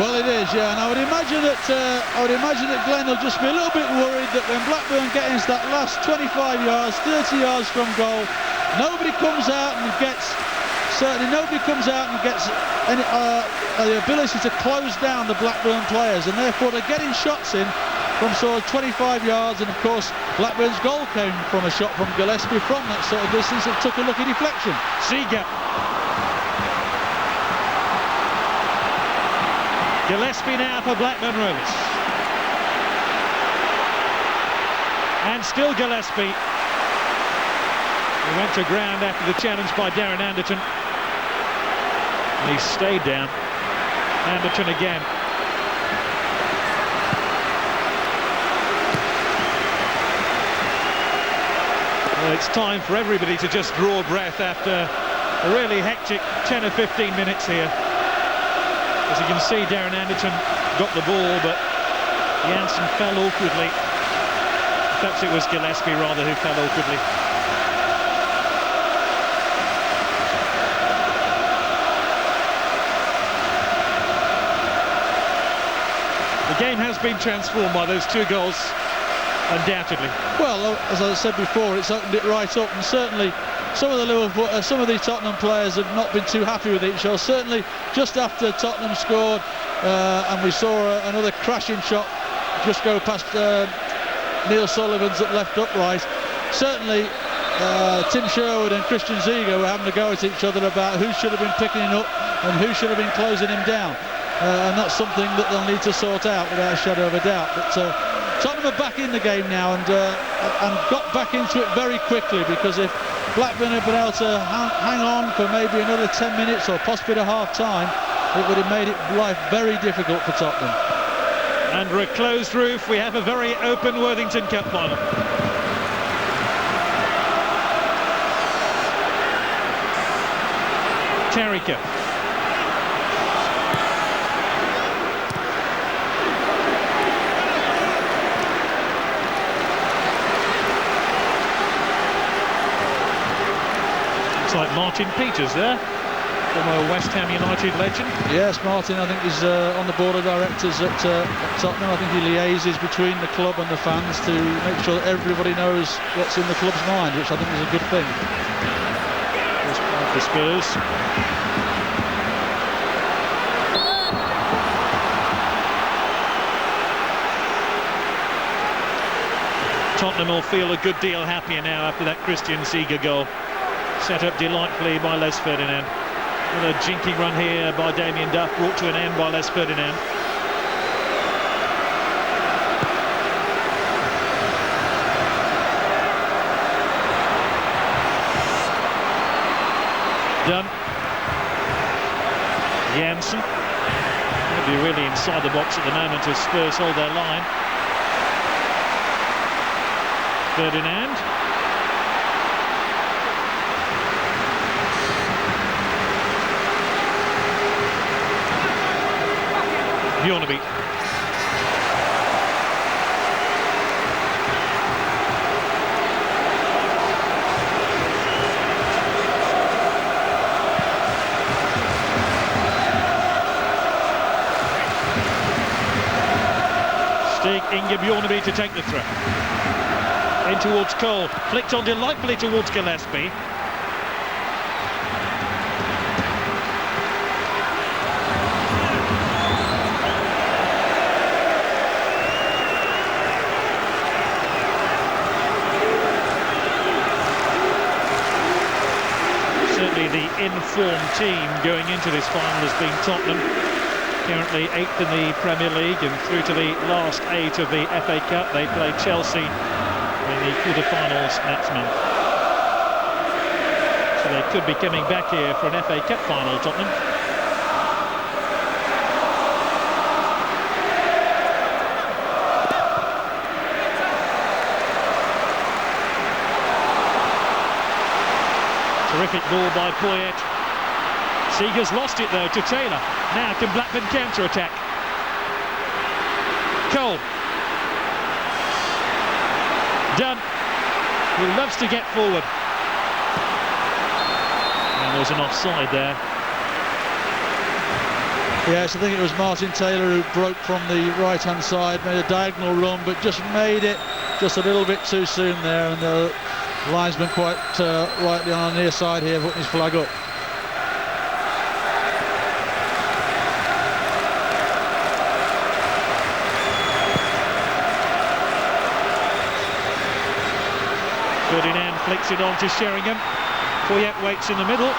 Well, it is, yeah, and I would imagine that Glenn will just be a little bit worried that when Blackburn get into that last 25 yards, 30 yards from goal, nobody comes out and gets any the ability to close down the Blackburn players, and therefore they're getting shots in from sort of 25 yards, and of course Blackburn's goal came from a shot from Gillespie from that sort of distance. It took a lucky deflection. Ziege. Gillespie now for Blackburn Rovers. And still Gillespie. He went to ground after the challenge by Darren Anderton. And he stayed down. Anderton again. Well, it's time for everybody to just draw a breath after a really hectic 10 or 15 minutes here. As you can see, Darren Anderton got the ball, but Janssen fell awkwardly. Perhaps it was Gillespie rather who fell awkwardly. The game has been transformed by those 2 goals, undoubtedly. Well, as I said before, it's opened it right up, and certainly some of the Tottenham players have not been too happy with each other. Certainly, just after Tottenham scored, and we saw another crashing shot just go past Neil Sullivan's at left upright. Certainly, Tim Sherwood and Christian Ziege were having a go at each other about who should have been picking him up and who should have been closing him down. And that's something that they'll need to sort out without a shadow of a doubt. But Tottenham are back in the game now and got back into it very quickly, because if Blackburn had been able to hang on for maybe another 10 minutes or possibly a half time, it would have made life very difficult for Tottenham. Under a closed roof, we have a very open Worthington Cup final. Tarika. Looks like Martin Peters there, former West Ham United legend. Yes, Martin, I think, is on the board of directors at Tottenham. I think he liaises between the club and the fans to make sure that everybody knows what's in the club's mind, which I think is a good thing. The Spurs. Tottenham will feel a good deal happier now after that Christian Ziege goal. Set up delightfully by Les Ferdinand. With a jinking run here by Damien Duff, brought to an end by Les Ferdinand. Done. Janssen. Going to be really inside the box at the moment as Spurs hold their line. Ferdinand. Bjornaby. Stig Inge Bjornaby to take the throw. In towards Cole, flicked on delightfully towards Gillespie. Certainly the informed team going into this final has been Tottenham. Currently 8th in the Premier League and through to the last 8 of the FA Cup. They play Chelsea in the quarter-finals next month. So they could be coming back here for an FA Cup final, Tottenham. Terrific ball by Poyet. Seeger's lost it though to Taylor. Now can Blackburn counter-attack? Cole. Dunn, who loves to get forward. And there's an offside there. Yes, I think it was Martin Taylor who broke from the right-hand side, made a diagonal run, but just made it just a little bit too soon there, and the linesman quite rightly on the near side here putting his flag up. Ferdinand flicks it on to Sheringham. Poyet waits in the middle.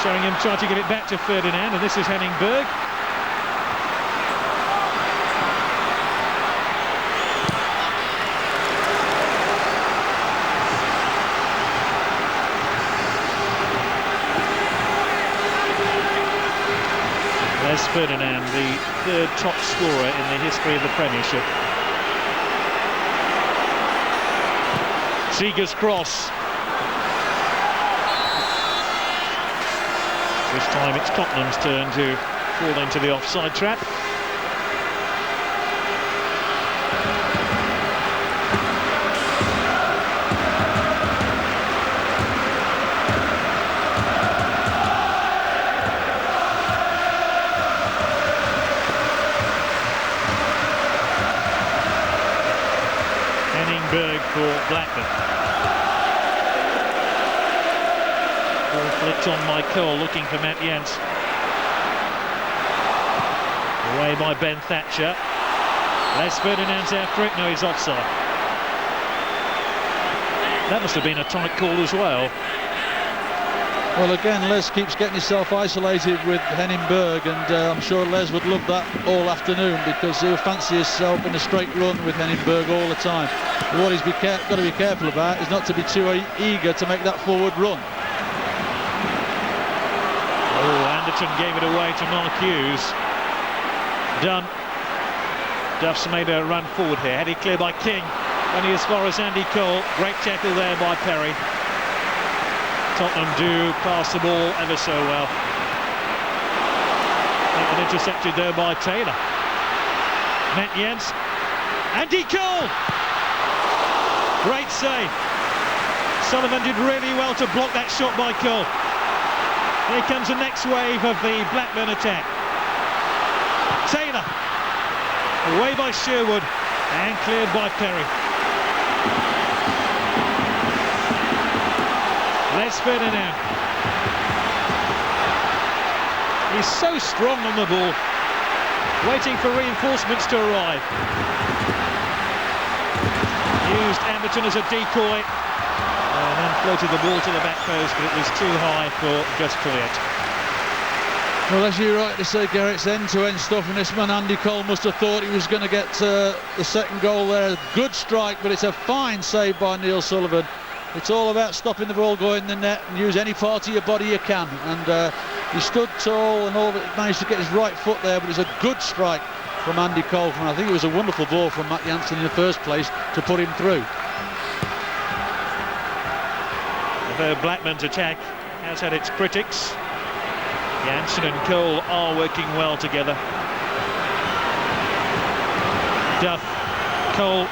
Sheringham tried to give it back to Ferdinand, and this is Henning Berg. Les Ferdinand, the 3rd top scorer in the history of the Premiership. Seeger's cross. This time it's Tottenham's turn to fall into the offside trap. for Blackburn. Ball flicked on by Cole, looking for Matt Jens. Away by Ben Thatcher. Les Ferdinand's after it. No, he's offside. That must have been a tight call as well. Well, again, Les keeps getting himself isolated with Henning Berg, and I'm sure Les would love that all afternoon, because he'll fancy himself in a straight run with Henning Berg all the time. But what he's got to be careful about is not to be too eager to make that forward run. Oh, Anderton gave it away to Mark Hughes. Duff's made a run forward here. Headed clear by King. Only as far as Andy Cole. Great tackle there by Perry. Tottenham do pass the ball ever so well. And intercepted there by Taylor. Matt Jens. Andy Cole! Great save. Sullivan did really well to block that shot by Cole. Here comes the next wave of the Blackburn attack. Taylor. Away by Sherwood and cleared by Perry. Les Ferdinand. He's so strong on the ball, waiting for reinforcements to arrive. Used Anderton as a decoy and then floated the ball to the back post, but it was too high for Gus Poyet. Well, as you rightly say, Gareth, it's end-to-end stuff, and this man Andy Cole must have thought he was going to get the second goal there. Good strike, but it's a fine save by Neil Sullivan. It's all about stopping the ball going in the net and use any part of your body you can. And he stood tall and all of it, managed to get his right foot there, but it's a good strike from Andy Cole. And I think it was a wonderful ball from Matt Jansen in the first place to put him through. The Blackburn's attack has had its critics. Jansen and Cole are working well together. Duff, Cole.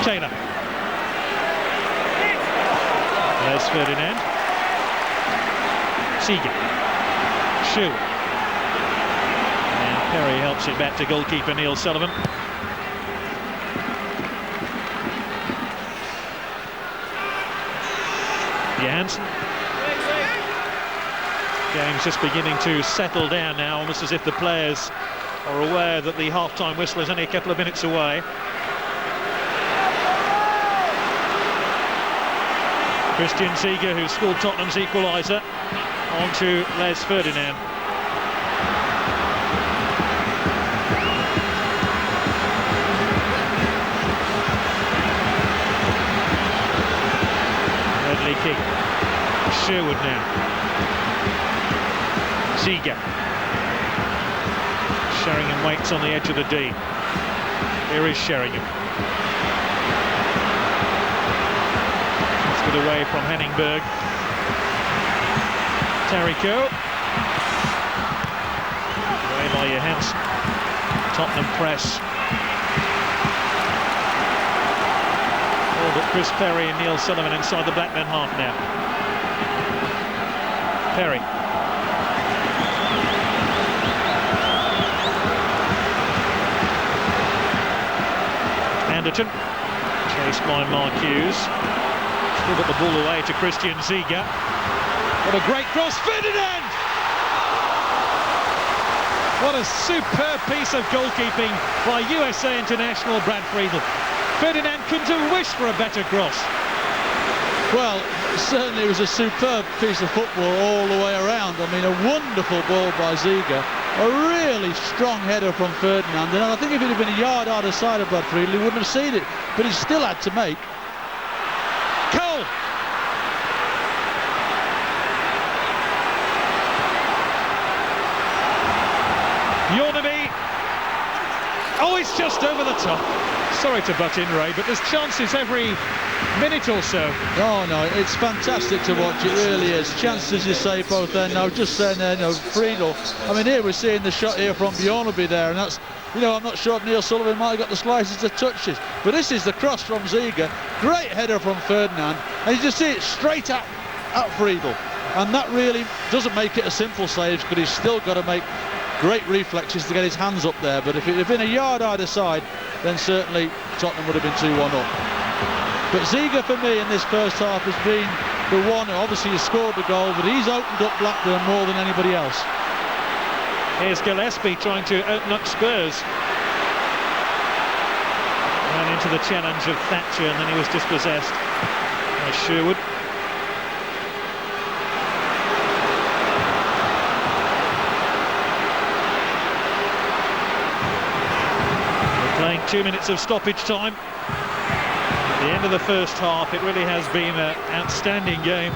Taylor. Les Ferdinand. Seeger. Shu. And Perry helps it back to goalkeeper Neil Sullivan. Jansen. Game's just beginning to settle down now, almost as if the players are aware that the half-time whistle is only a couple of minutes away. Christian Seeger, who scored Tottenham's equaliser, on to Les Ferdinand. Bradley King. Sherwood now. Seeger. Sheringham waits on the edge of the D. Here is Sheringham. Away from Henningberg. Tariko. Away by Johansson. Tottenham press. All but Chris Perry and Neil Sullivan inside the Blackburn half now. Perry. Anderton. Chased by Mark Hughes. Still got the ball away to Christian Seeger. What a great cross, Ferdinand! What a superb piece of goalkeeping by USA international Brad Friedel. Ferdinand couldn't have wished for a better cross. Well, certainly it was a superb piece of football all the way around. I mean, a wonderful ball by Seeger. A really strong header from Ferdinand. And I think if it had been a yard either side of Brad Friedel, he wouldn't have seen it. But he still had to make. Cole! Yornaby. Oh, it's just over the top. Sorry to butt in, Ray, but there's chances every minute or so. Oh no, it's fantastic to watch, it really is. Chances, you say, both there now, just saying there, Friedel. I mean, here we're seeing the shot here from Bjorneby there, and that's, I'm not sure if Neil Sullivan might have got the slices of touches, but this is the cross from Ziege, great header from Ferdinand, and you just see it straight at Friedel, and that really doesn't make it a simple save, because he's still got to make great reflexes to get his hands up there, but if it had been a yard either side, then certainly Tottenham would have been 2-1 up. But Ziege, for me, in this first half has been the one who obviously has scored the goal, but he's opened up Blackburn more than anybody else. Here's Gillespie trying to open up Spurs. Ran into the challenge of Thatcher, and then he was dispossessed by Sherwood. We're playing 2 minutes of stoppage time. At the end of the first half, it really has been an outstanding game.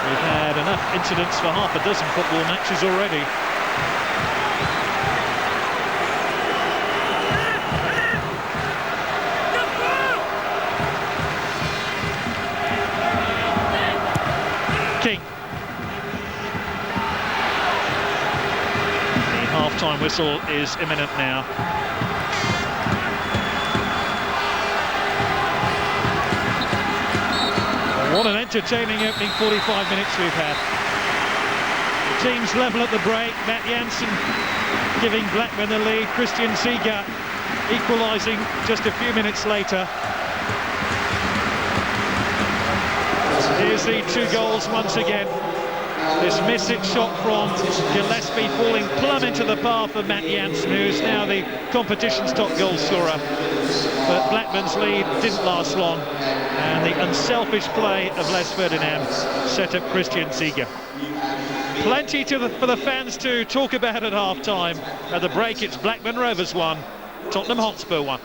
We've had enough incidents for half a dozen football matches already. King. The half-time whistle is imminent now. What an entertaining opening 45 minutes we've had. The teams level at the break. Matt Jansen giving Blackburn the lead. Christian Ziege equalising just a few minutes later. Here's the 2 goals once again. This missed shot from Gillespie falling plumb into the path of Matt Jansen, who's now the competition's top goal scorer. But Blackburn's lead didn't last long, and the unselfish play of Les Ferdinand set up Christian Ziege. Plenty for the fans to talk about at half-time. At the break, it's Blackburn Rovers 1, Tottenham Hotspur 1.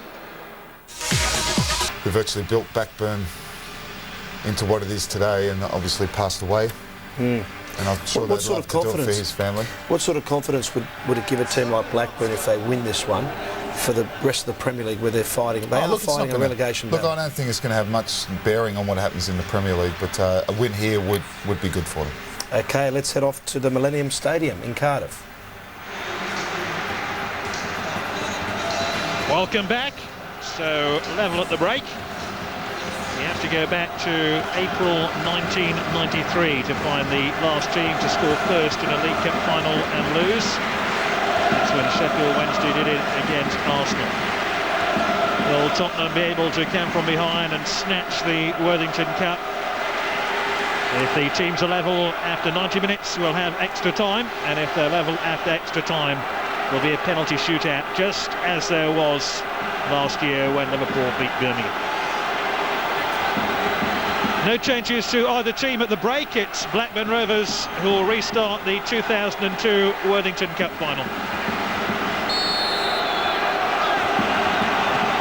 We virtually built Blackburn into what it is today, and obviously passed away. And I'm sure What they'd sort love of to do it for confidence? his family. What sort of confidence would it give a team like Blackburn if they win this one for the rest of the Premier League, where they're fighting? They are Look, it's not fighting a gonna- relegation Look, battle. I don't think it's going to have much bearing on what happens in the Premier League, but a win here would be good for them. Okay, let's head off to the Millennium Stadium in Cardiff. Welcome back. So level at the break. We have to go back to April 1993 to find the last team to score first in a League Cup final and lose. That's when Sheffield Wednesday did it against Arsenal. Will Tottenham be able to come from behind and snatch the Worthington Cup? If the teams are level after 90 minutes, we'll have extra time, and if they're level after extra time, there'll be a penalty shootout, just as there was last year when Liverpool beat Birmingham. No changes to either team at the break. It's Blackburn Rovers who will restart the 2002 Worthington Cup final.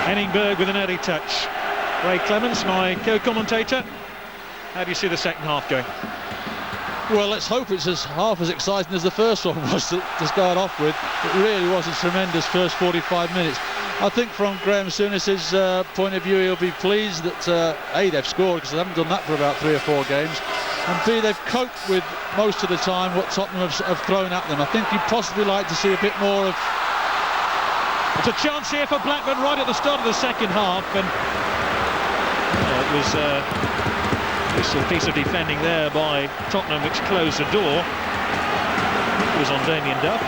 Henningberg with an early touch. Ray Clements, my co-commentator. How do you see the second half going? Well, let's hope it's half as exciting as the first one was to start off with. It really was a tremendous first 45 minutes. I think from Graham Souness's point of view, he'll be pleased that A, they've scored, because they haven't done that for about 3 or 4 games, and B, they've coped with most of the time what Tottenham have thrown at them. I think he'd possibly like to see a bit more of... It's a chance here for Blackburn right at the start of the second half, and it was a useful piece of defending there by Tottenham, which closed the door. It was on Damien Duff.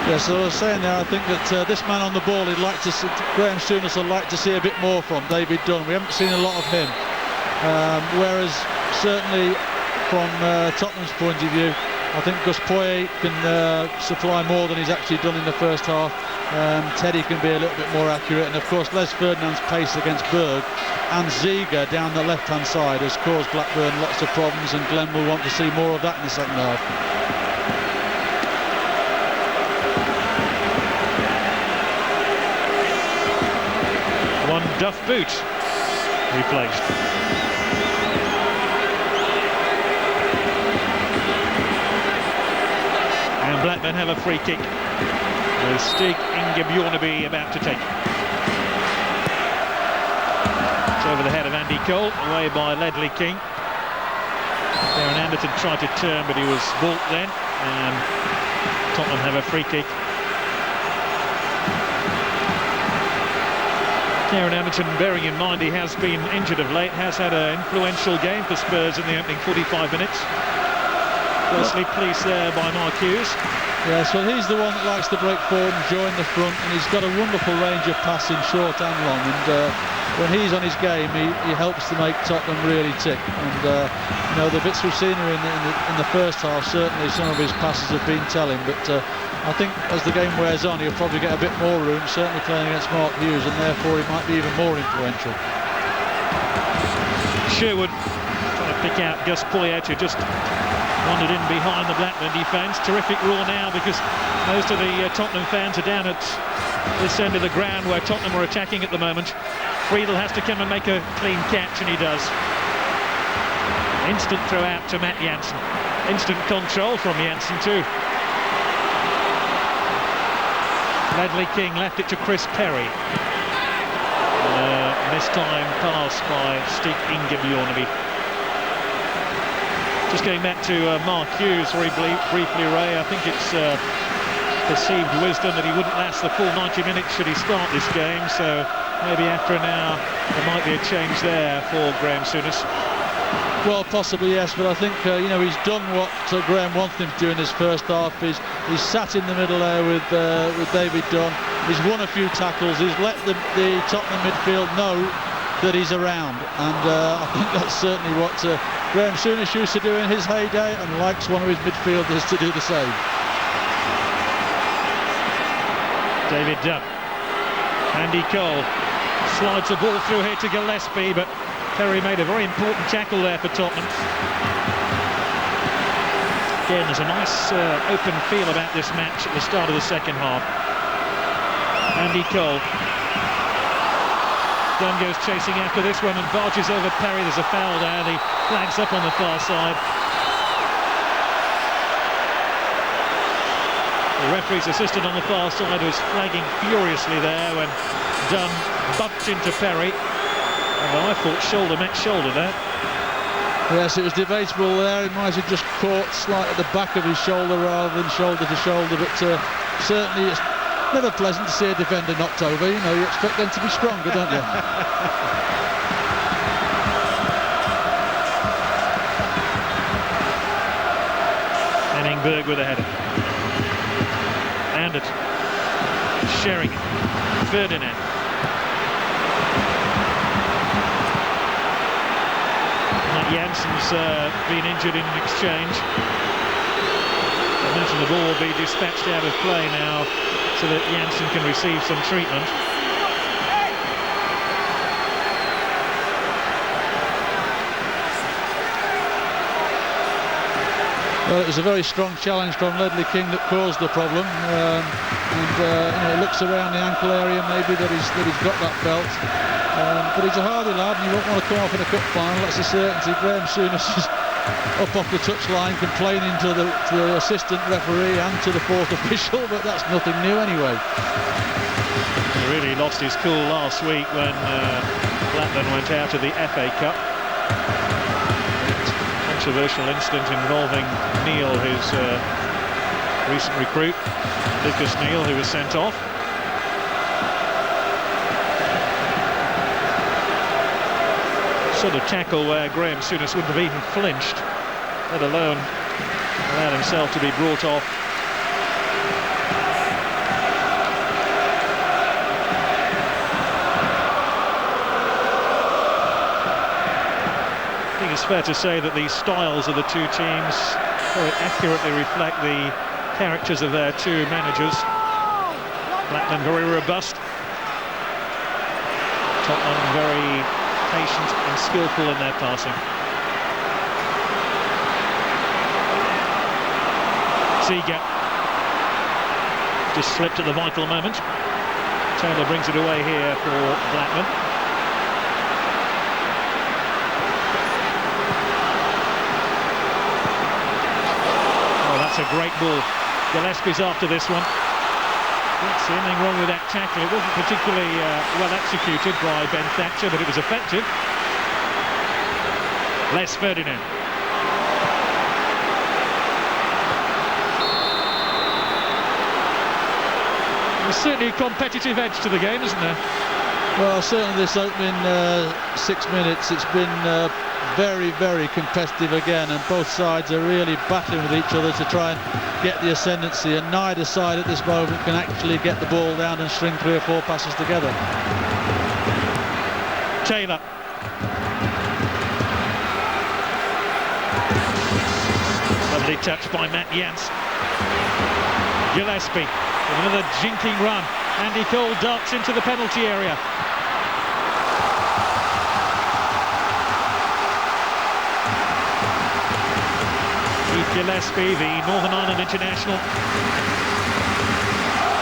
Yes, so I was saying there, I think that this man on the ball, he'd like to see, Graham Souness would like to see a bit more from David Dunn. We haven't seen a lot of him, whereas certainly from Tottenham's point of view, I think Gus Poyet can supply more than he's actually done in the first half. Teddy can be a little bit more accurate, and of course Les Ferdinand's pace against Berg and Ziege down the left-hand side has caused Blackburn lots of problems, and Glenn will want to see more of that in the second half. One Duff boot replaced. And Blackburn have a free kick with Stig Inge Bjorneby about to take. It's over the head of Andy Cole, away by Ledley King. Darren Anderton tried to turn, but he was balked then, and Tottenham have a free kick. Darren Anderton, bearing in mind he has been injured of late, has had an influential game for Spurs in the opening 45 minutes. Firstly, pleased there by Mark Hughes. Yes, well, he's the one that likes to break forward and join the front, and he's got a wonderful range of passing, short and long, and when he's on his game, he helps to make Tottenham really tick. And you know, the bits we've seen in the first half, certainly some of his passes have been telling, but I think as the game wears on, he'll probably get a bit more room, certainly playing against Mark Hughes, and therefore he might be even more influential. Sherwood trying to pick out Gus Poyet, who just wandered in behind the Blackburn defence. Terrific roar now because most of the Tottenham fans are down at this end of the ground where Tottenham are attacking at the moment. Friedel has to come and make a clean catch, and he does. Instant throw out to Matt Jansen. Instant control from Jansen too. Ledley King left it to Chris Perry. Missed time pass by Stig Ingebjorneby. Just going back to Mark Hughes very briefly, Ray, I think it's perceived wisdom that he wouldn't last the full 90 minutes should he start this game, so maybe after an hour there might be a change there for Graham Souness. Well, possibly, yes, but I think you know, he's done what Graham wants him to do in his first half. He's sat in the middle there with David Dunn. He's won a few tackles. He's let the Tottenham midfield know that he's around, and I think that's certainly what Graham Souness used to do in his heyday, and likes one of his midfielders to do the same. David Dunn. Andy Cole slides the ball through here to Gillespie, but Perry made a very important tackle there for Tottenham. Again, there's a nice open feel about this match at the start of the second half. Andy Cole. Dunn goes chasing after this one and barges over Perry. There's a foul there. The flag's up on the far side. The referee's assistant on the far side was flagging furiously there when Dunn bumped into Perry. Although I thought shoulder met shoulder there. Yes, it was debatable there. He might have just caught slightly at the back of his shoulder rather than shoulder to shoulder, but certainly it's never pleasant to see a defender knocked over. You know, you expect them to be stronger, don't you? Henningberg with a header. Anderton. Sheringham. Ferdinand. Jansen's been injured in an exchange. I imagine the ball will be dispatched out of play now so that Jansen can receive some treatment. Well, it was a very strong challenge from Ledley King that caused the problem, and you know, he looks around the ankle area maybe that he's got that belt, but he's a hardy lad and you won't want to come off in a cup final, that's a certainty. Graham Souness is up off the touchline complaining to the assistant referee and to the fourth official, but that's nothing new anyway. He really lost his cool last week when Blackburn went out of the FA Cup. Controversial incident involving Neil, his recent recruit, Lucas Neil, who was sent off. Sort of tackle where Graham Souness wouldn't have even flinched, let alone allowed himself to be brought off. I think it's fair to say that the styles of the two teams very accurately reflect the characters of their two managers. Blackburn very robust, Tottenham very patient and skillful in their passing. Ziege just slipped at the vital moment. Taylor brings it away here for Blackburn. Oh, that's a great ball. Gillespie's after this one. Didn't see anything wrong with that tackle. It wasn't particularly well executed by Ben Thatcher, but it was effective. Les Ferdinand. There's certainly a competitive edge to the game, isn't there? Well, certainly this opening 6 minutes, it's been very, very competitive again, and both sides are really battling with each other to try and get the ascendancy, and neither side at this moment can actually get the ball down and string 3 or 4 passes together. Taylor. Lovely touch by Matt Jansen. Gillespie with another jinking run. Andy Cole darts into the penalty area. Gillespie, the Northern Ireland international,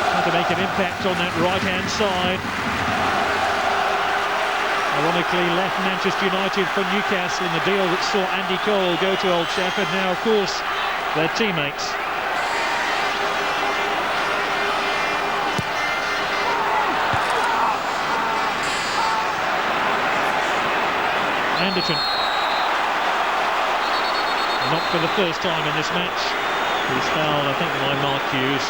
trying to make an impact on that right-hand side. Ironically, left Manchester United for Newcastle in the deal that saw Andy Cole go to Old Trafford. Now, of course, they're teammates. Anderton. Not for the first time in this match. He's fouled, I think, by Mark Hughes.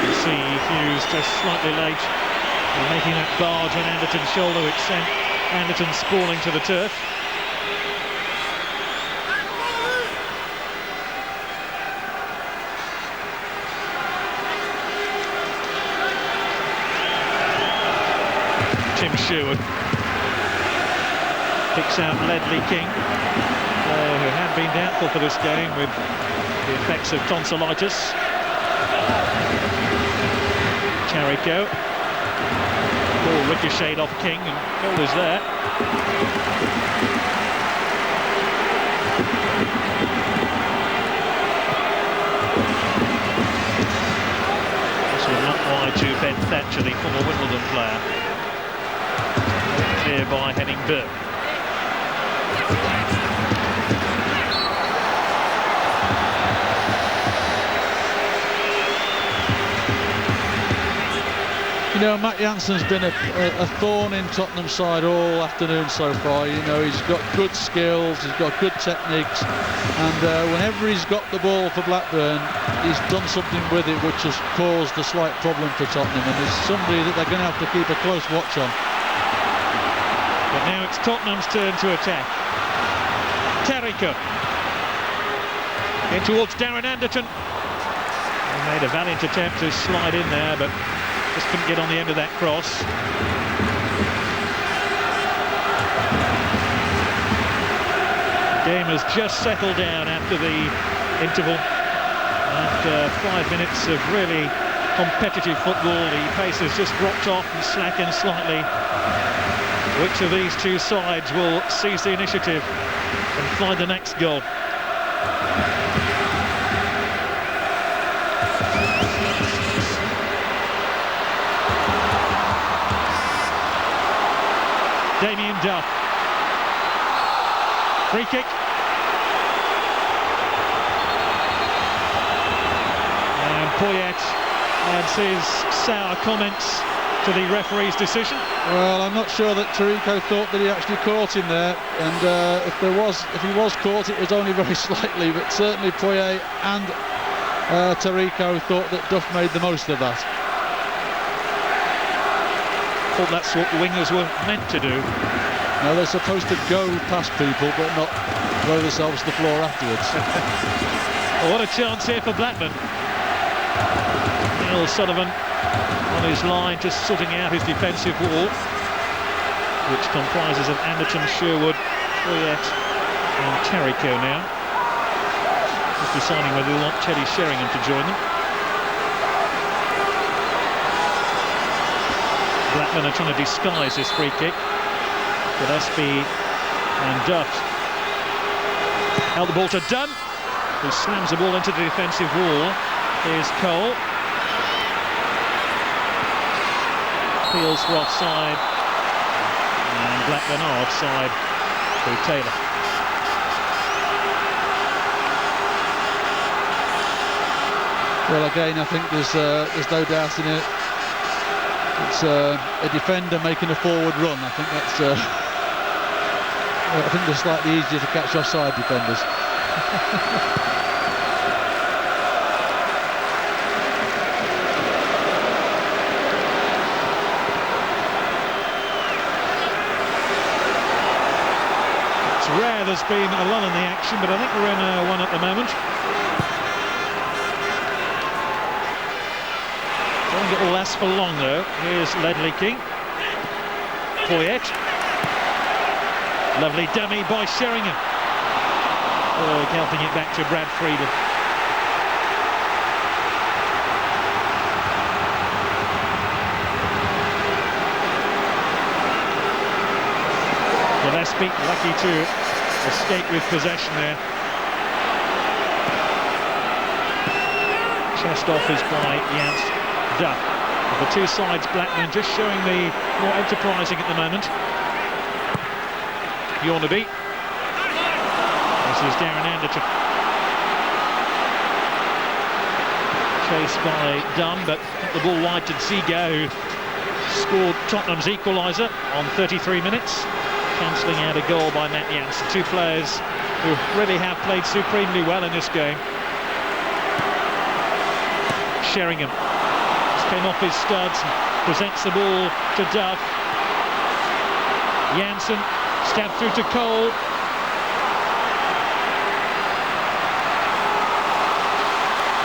You see Hughes just slightly late in making that barge on Anderton's shoulder, which sent Anderton sprawling to the turf. Tim Sherwood picks out Ledley King, who had been doubtful for this game with the effects of tonsillitis. Charico, ball ricocheted off King, and goal is there. This was not wide to Ben Thatcher, the former Wimbledon player. Clear by Henning Berg. You know, Matt Jansen's been a thorn in Tottenham's side all afternoon so far. You know, he's got good skills, he's got good techniques, and whenever he's got the ball for Blackburn, he's done something with it which has caused a slight problem for Tottenham, and it's somebody that they're going to have to keep a close watch on. But now it's Tottenham's turn to attack. Charico in towards Darren Anderton. He made a valiant attempt to slide in there, but just couldn't get on the end of that cross. The game has just settled down after the interval. After 5 minutes of really competitive football, the pace has just dropped off and slackened slightly. Which of these two sides will seize the initiative and find the next goal? Damien Duff. Free kick. And Poyet adds his sour comments to the referee's decision. Well, I'm not sure that Tarico thought that he actually caught him there, and if he was caught, it was only very slightly, but certainly Poyet and Tarico thought that Duff made the most of that. I thought that's what wingers were meant to do. No, they're supposed to go past people, but not throw themselves to the floor afterwards. Well, what a chance here for Blackburn. Neil Sullivan on his line, just sorting out his defensive wall, which comprises of Anderton, Sherwood, Poyet and Charico now. Just deciding whether they want Teddy Sheringham to join them. Blackburn are trying to disguise this free kick. Gillespie and Duff held the ball to Dunn, who slams the ball into the defensive wall. Here's Cole. Appeals for offside, and Blackburn are offside through Taylor. Well, again, I think there's no doubt in it. It's a defender making a forward run. I think that's. I think they're slightly easier to catch offside defenders. It's rare there's been a lull in the action, but I think we're in one at the moment. Don't think it will last for long though. Here's Ledley King. Poyet. Lovely dummy by Sheringham. Oh, helping it back to Brad Friedel. Gillespie lucky to escape with possession there. Chest off is by Jans Duff. The two sides, Blackburn just showing the more enterprising at the moment. Yornaby. This is Darren Anderton. Chased by Dunn, but got the ball wide to Ziga, who scored Tottenham's equaliser on 33 minutes, cancelling out a goal by Matt Jansen. Two players who really have played supremely well in this game. Sheringham just came off his studs and presents the ball to Duff. Jansen stabbed through to Cole.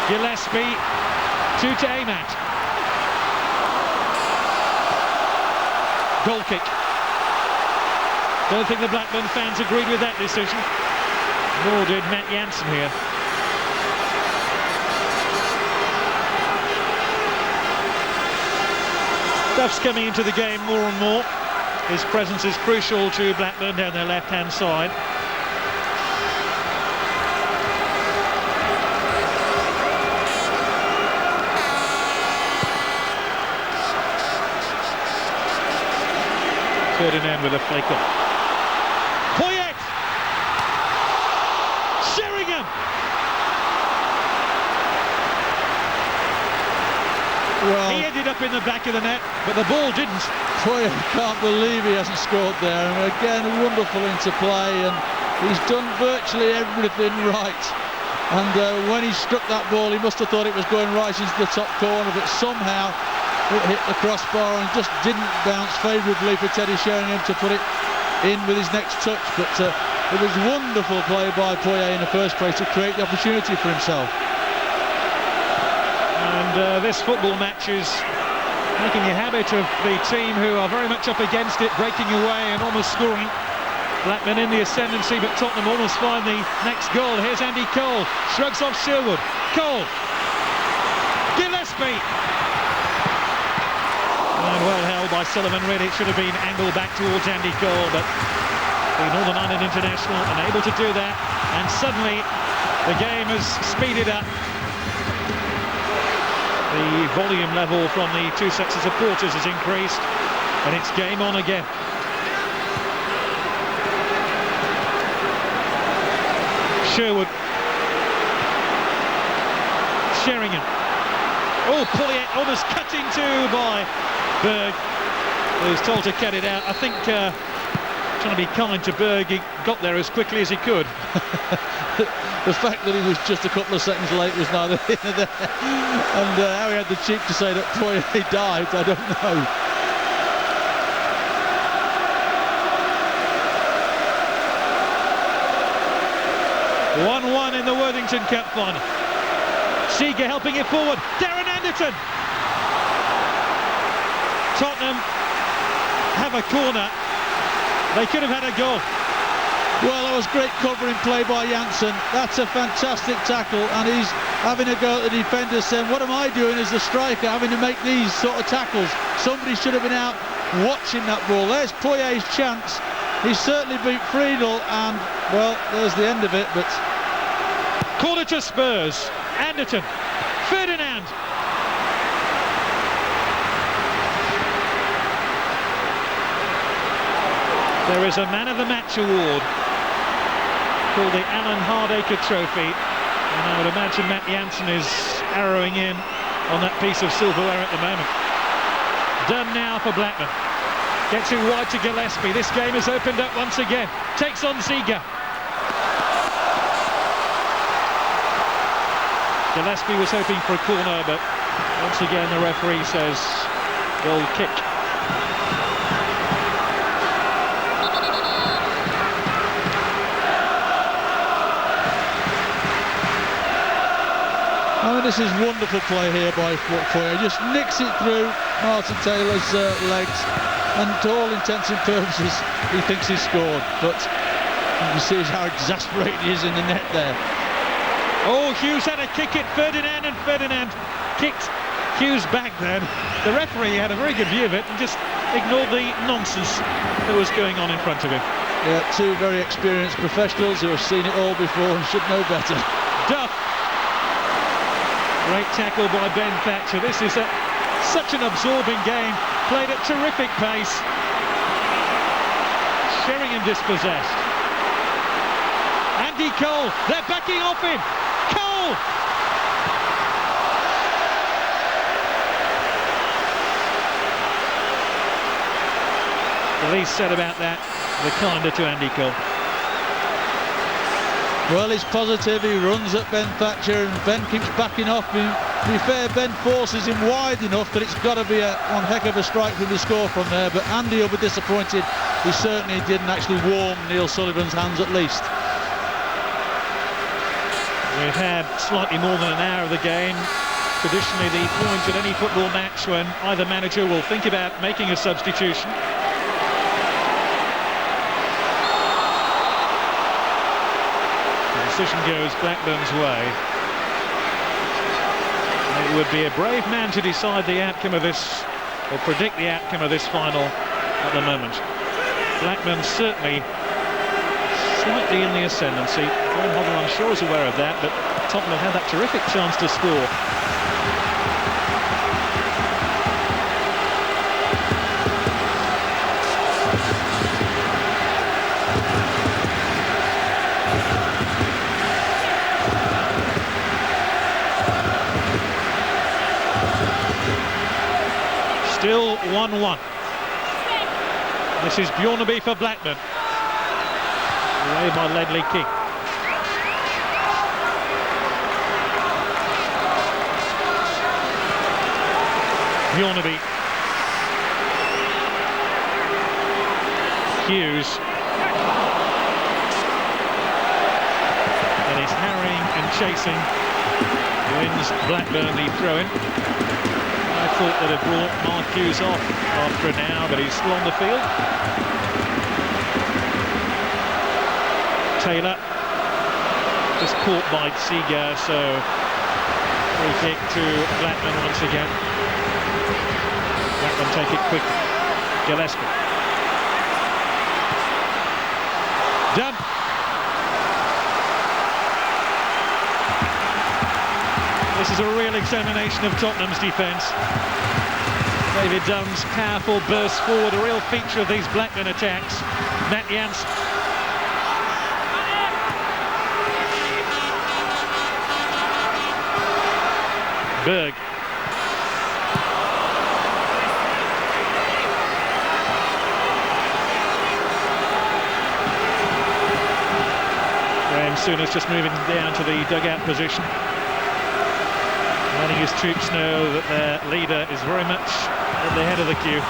Gillespie, two to aim at. Goal kick. Don't think the Blackburn fans agreed with that decision. Nor did Matt Jansen here. Duff's coming into the game more and more. His presence is crucial to Blackburn down their left-hand side. Ferdinand with a flick on. Poyet! Sheringham! Well, he ended up in the back of the net, but the ball didn't. Poyet can't believe he hasn't scored there. And again, wonderful interplay, and he's done virtually everything right. And when he struck that ball, he must have thought it was going right into the top corner, but somehow it hit the crossbar and just didn't bounce favourably for Teddy Sheringham to put it in with his next touch. But it was wonderful play by Poyet in the first place to create the opportunity for himself. And this football match is making a habit of the team who are very much up against it, breaking away and almost scoring. Blackburn in the ascendancy, but Tottenham almost find the next goal. Here's Andy Cole, shrugs off Sherwood. Cole, Gillespie. And well held by Sullivan. Really, it should have been angled back towards Andy Cole, but the Northern Ireland international unable to do that. And suddenly, the game has speeded up. The volume level from the two sets of supporters has increased, and it's game on again. Sherwood. Sheringham. Oh, Poyet almost cut into by Berg, who's told to cut it out. I think trying to be kind to Berg, he got there as quickly as he could. The fact that he was just a couple of seconds late was neither here nor there. And how he had the cheek to say that Poyet dived, I don't know. (1-1) in the Worthington Cup final. Seeger helping it forward. Darren Anderton. Tottenham have a corner. They could have had a goal. Well, that was great covering play by Jansen. That's a fantastic tackle, and he's having a go at the defender, saying, what am I doing as the striker, having to make these sort of tackles? Somebody should have been out watching that ball. There's Poyet's chance. He certainly beat Friedel, and, well, there's the end of it, but... Corner to Spurs. Anderton. Ferdinand. There is a Man of the Match award called the Alan Hardacre Trophy, and I would imagine Matt Jansen is arrowing in on that piece of silverware at the moment. Done now for Blackburn. Gets it wide to Gillespie. This game has opened up once again. Takes on Ziga. Gillespie was hoping for a corner, but once again the referee says goal kick. I mean, this is wonderful play here by Foyer. Just nicks it through Martin Taylor's legs, and to all intents and purposes, he thinks he's scored. But you can see how exasperated he is in the net there. Oh, Hughes had a kick at Ferdinand, and Ferdinand kicked Hughes back then. The referee had a very good view of it and just ignored the nonsense that was going on in front of him. Yeah, two very experienced professionals who have seen it all before and should know better. Duff. Great tackle by Ben Thatcher. This is such an absorbing game, played at terrific pace. Sheringham dispossessed. Andy Cole, they're backing off him. Cole! The least said about that, the kinder to Andy Cole. Well, he's positive, he runs at Ben Thatcher and Ben keeps backing off. To be fair, Ben forces him wide enough that it's got to be one heck of a strike for him to score from there, but Andy will be disappointed. He certainly didn't actually warm Neil Sullivan's hands at least. We've had slightly more than an hour of the game. Traditionally the point at any football match when either manager will think about making a substitution. Decision goes Blackburn's way. It would be a brave man to decide the outcome of this, or predict the outcome of this final at the moment. Blackburn certainly slightly in the ascendancy. Graham Hoddle, I'm sure, is aware of that, but Tottenham have had that terrific chance to score. Still 1-1. This is Bjornaby for Blackburn. Away by Ledley King. Bjornaby. Hughes. And he's harrying and chasing. Wins Blackburn the throw-in. I thought that had brought Mark Hughes off after an hour, but he's still on the field. Taylor just caught by Seager, so free kick to Blackburn once again. Blackburn take it quickly. Gillespie. Dunn. This is a real examination of Tottenham's defence. David Dunn's powerful burst forward, a real feature of these Blackburn attacks. Matt Janssen. Berg. Graham Souness just moving down to the dugout position. Letting his troops know that their leader is very much at the head of the queue.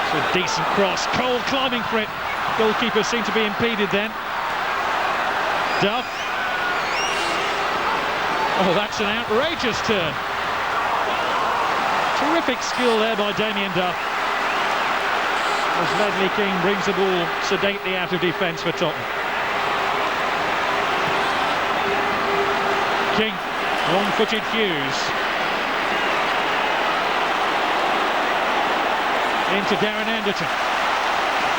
It's a decent cross. Cole climbing for it. Goalkeeper seemed to be impeded then. Duff. Oh, that's an outrageous turn. Terrific skill there by Damien Duff. As Ledley King brings the ball sedately out of defence for Tottenham. King, long-footed Hughes. Into Darren Anderton.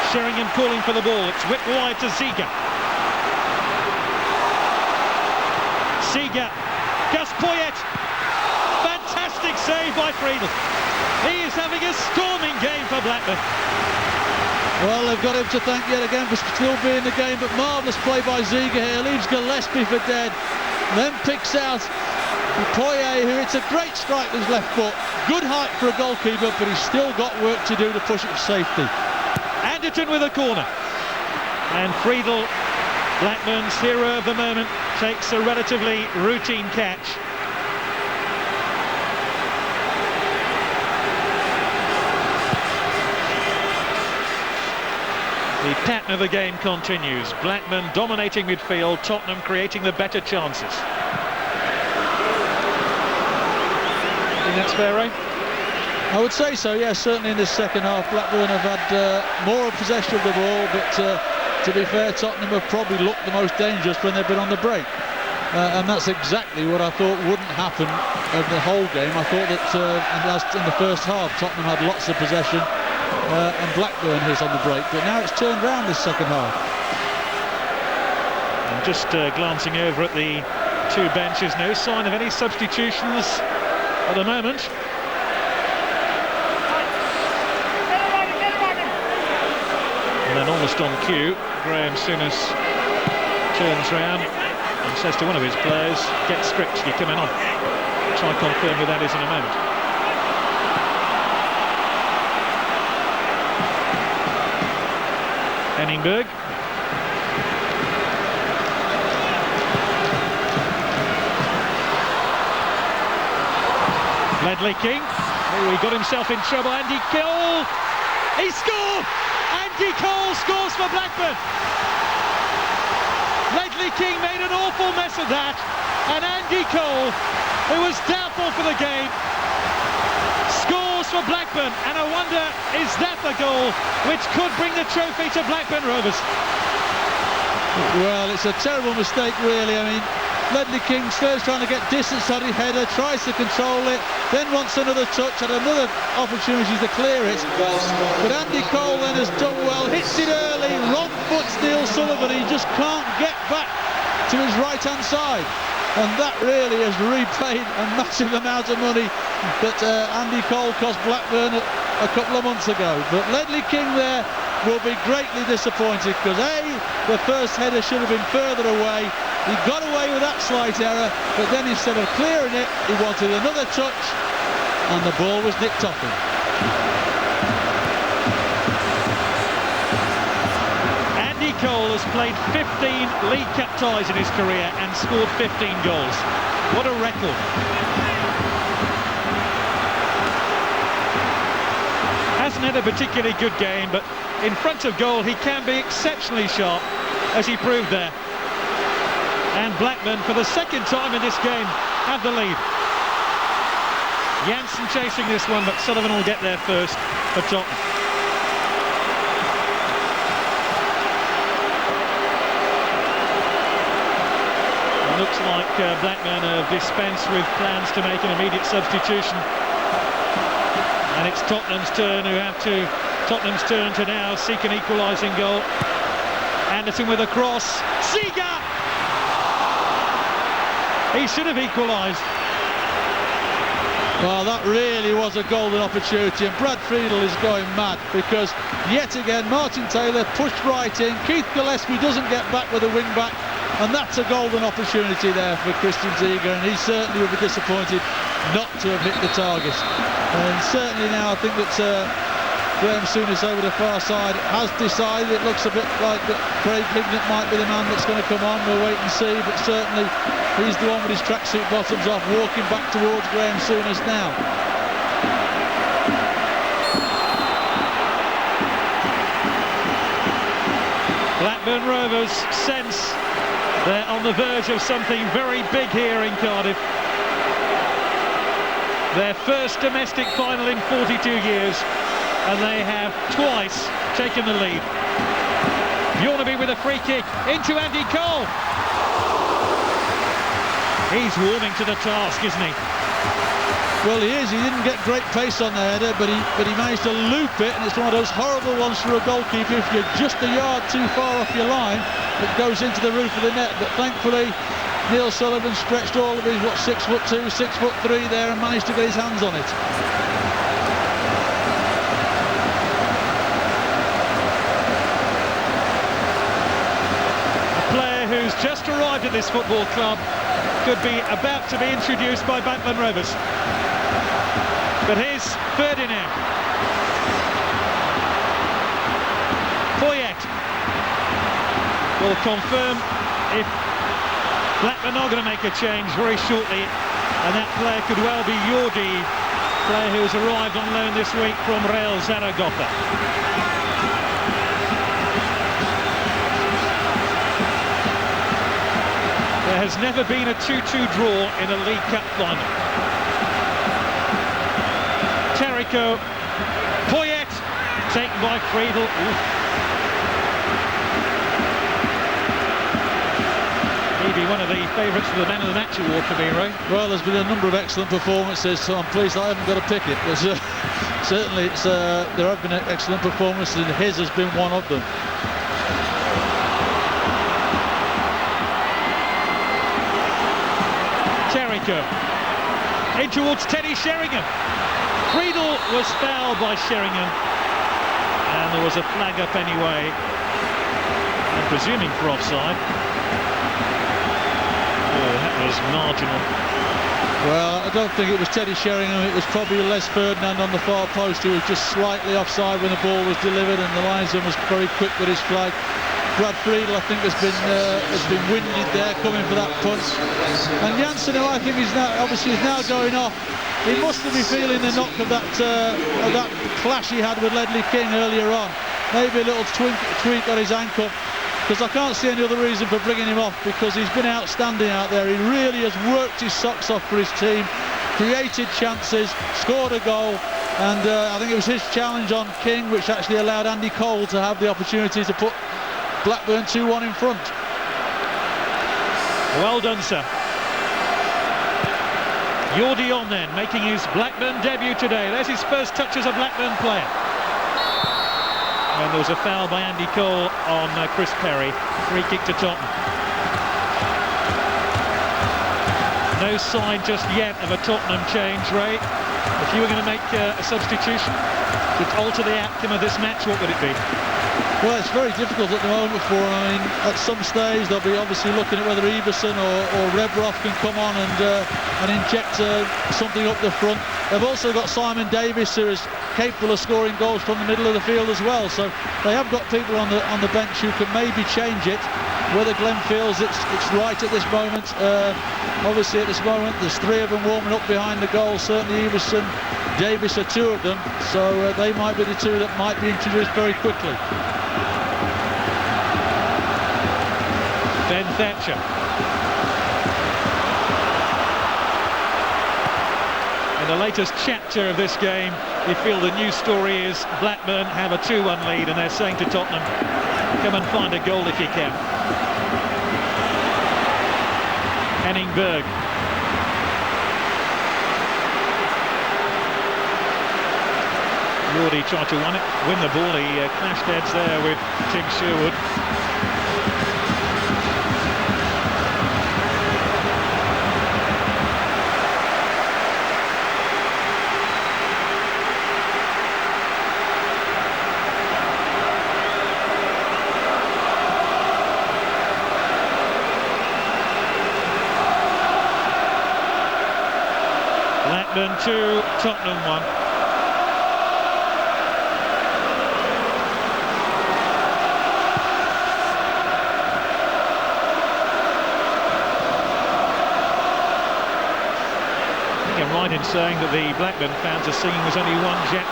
Sheringham calling for the ball. It's whipped wide to Ziga. Ziga. Gus Poyet. Fantastic save by Friedel. He is having a storming game for Blackburn. Well, they've got him to thank yet again for still being in the game, but marvellous play by Ziga here, leaves Gillespie for dead, then picks out Poirier, who hits a great strike with his left foot. Good height for a goalkeeper, but he's still got work to do to push it to safety. Anderton with a corner. And Friedel, Blackburn's hero of the moment, takes a relatively routine catch. The pattern of the game continues. Blackburn dominating midfield, Tottenham creating the better chances. Think that's fair, Ray? I would say so, yes. Certainly in the second half, Blackburn have had more possession of the ball, but to be fair, Tottenham have probably looked the most dangerous when they've been on the break. And that's exactly what I thought wouldn't happen over the whole game. I thought that in the first half, Tottenham had lots of possession and Blackburn hit on the break, but now it's turned round this second half. And just glancing over at the two benches, no sign of any substitutions at the moment. And then almost on cue, Graham Souness turns round and says to one of his players, "Get stripped, you're coming on." Which I confirm who that is in a moment. Henningberg. Ledley King. Oh, he got himself in trouble. Andy Cole. He scored! Andy Cole scores for Blackburn. Ledley King made an awful mess of that, and Andy Cole, who was doubtful for the game, scores for Blackburn. And I wonder, is that the goal which could bring the trophy to Blackburn Rovers? Well, it's a terrible mistake, really. I mean, Ledley King first trying to get distance on his header, tries to control it, then wants another touch, had another opportunity to clear it. But Andy Cole then has done well, hits it early, wrong foot Neil Sullivan, he just can't get back to his right-hand side. And that really has repaid a massive amount of money that Andy Cole cost Blackburn a couple of months ago. But Ledley King there will be greatly disappointed because the first header should have been further away. He got away with that slight error, but then instead of clearing it, he wanted another touch, and the ball was nicked off him. Andy Cole has played 15 League Cup ties in his career and scored 15 goals. What a record. Hasn't had a particularly good game, but in front of goal he can be exceptionally sharp, as he proved there. And Blackburn, for the second time in this game, have the lead. Janssen chasing this one, but Sullivan will get there first for Tottenham. It looks like Blackburn have dispensed with plans to make an immediate substitution. And it's Tottenham's turn to now seek an equalising goal. Anderton with a cross. Ziga! He should have equalised. Well, that really was a golden opportunity, and Brad Friedel is going mad because yet again Martin Taylor pushed right in, Keith Gillespie doesn't get back with a wing back, and that's a golden opportunity there for Christian Ziga, and he certainly will be disappointed not to have hit the target. And certainly now I think that Graham Souness over the far side has decided. It looks a bit like that Craig Hignett might be the man that's going to come on. We'll wait and see, but certainly he's the one with his tracksuit bottoms off, walking back towards Graham Souness now. Blackburn Rovers sense they're on the verge of something very big here in Cardiff. Their first domestic final in 42 years. And they have twice taken the lead. Bjornaby with a free kick into Andy Cole. He's warming to the task, isn't he? Well, he is. He didn't get great pace on the header, but he managed to loop it, and it's one of those horrible ones for a goalkeeper. If you're just a yard too far off your line, it goes into the roof of the net. But thankfully, Neil Sullivan stretched all of his 6'2", 6'3" there, and managed to get his hands on it. just arrived at this football club, could be about to be introduced by BlackburnRovers. But here's Ferdinand. Poyet will confirm if Blackburn are going to make a change very shortly, and that player could well be Jordi, player who's arrived on loan this week from Real Zaragoza. There has never been a 2-2 draw in a League Cup final. Terrico, Poyet, taken by Friedel. Maybe one of the favourites for the Man of the Match award for me, Ray. Well, there's been a number of excellent performances, so I'm pleased I haven't got to pick it. Because certainly there have been excellent performances, and his has been one of them. Terrico in towards Teddy Sheringham. Friedel was fouled by Sheringham, and there was a flag up anyway, I'm presuming for offside. Oh, that was marginal. Well, I don't think it was Teddy Sheringham, it was probably Les Ferdinand on the far post who was just slightly offside when the ball was delivered, and the linesman was very quick with his flag. Brad Friedel, I think, has been winded there, coming for that punch. And Janssen, who I think is now going off, he must have been feeling the knock of that clash he had with Ledley King earlier on. Maybe a little tweak on his ankle, because I can't see any other reason for bringing him off, because he's been outstanding out there. He really has worked his socks off for his team, created chances, scored a goal, and I think it was his challenge on King which actually allowed Andy Cole to have the opportunity to put Blackburn 2-1 in front. Well done, sir. Jordi on then, making his Blackburn debut today. There's his first touch as a Blackburn player. And there was a foul by Andy Cole on Chris Perry. Free kick to Tottenham. No sign just yet of a Tottenham change, Ray. If you were going to make a substitution to alter the outcome of this match, what would it be? Well, it's very difficult at the moment for them. I mean, at some stage they'll be obviously looking at whether Everson or Rebrov can come on and inject something up the front. They've also got Simon Davis, who is capable of scoring goals from the middle of the field as well. So they have got people on the bench who can maybe change it. Whether Glenn feels it's right at this moment. Obviously at this moment there's three of them warming up behind the goal. Certainly Everson, Davis are two of them. So they might be the two that might be introduced very quickly. Ben Thatcher. In the latest chapter of this game, you feel the news story is Blackburn have a 2-1 lead, and they're saying to Tottenham, come and find a goal if you can. Henning Berg. Jordi tried to win the ball. He clashed heads there with Tim Sherwood. Blackburn 2, Tottenham 1. I'm right in saying that the Blackburn fans are singing there's only one Jack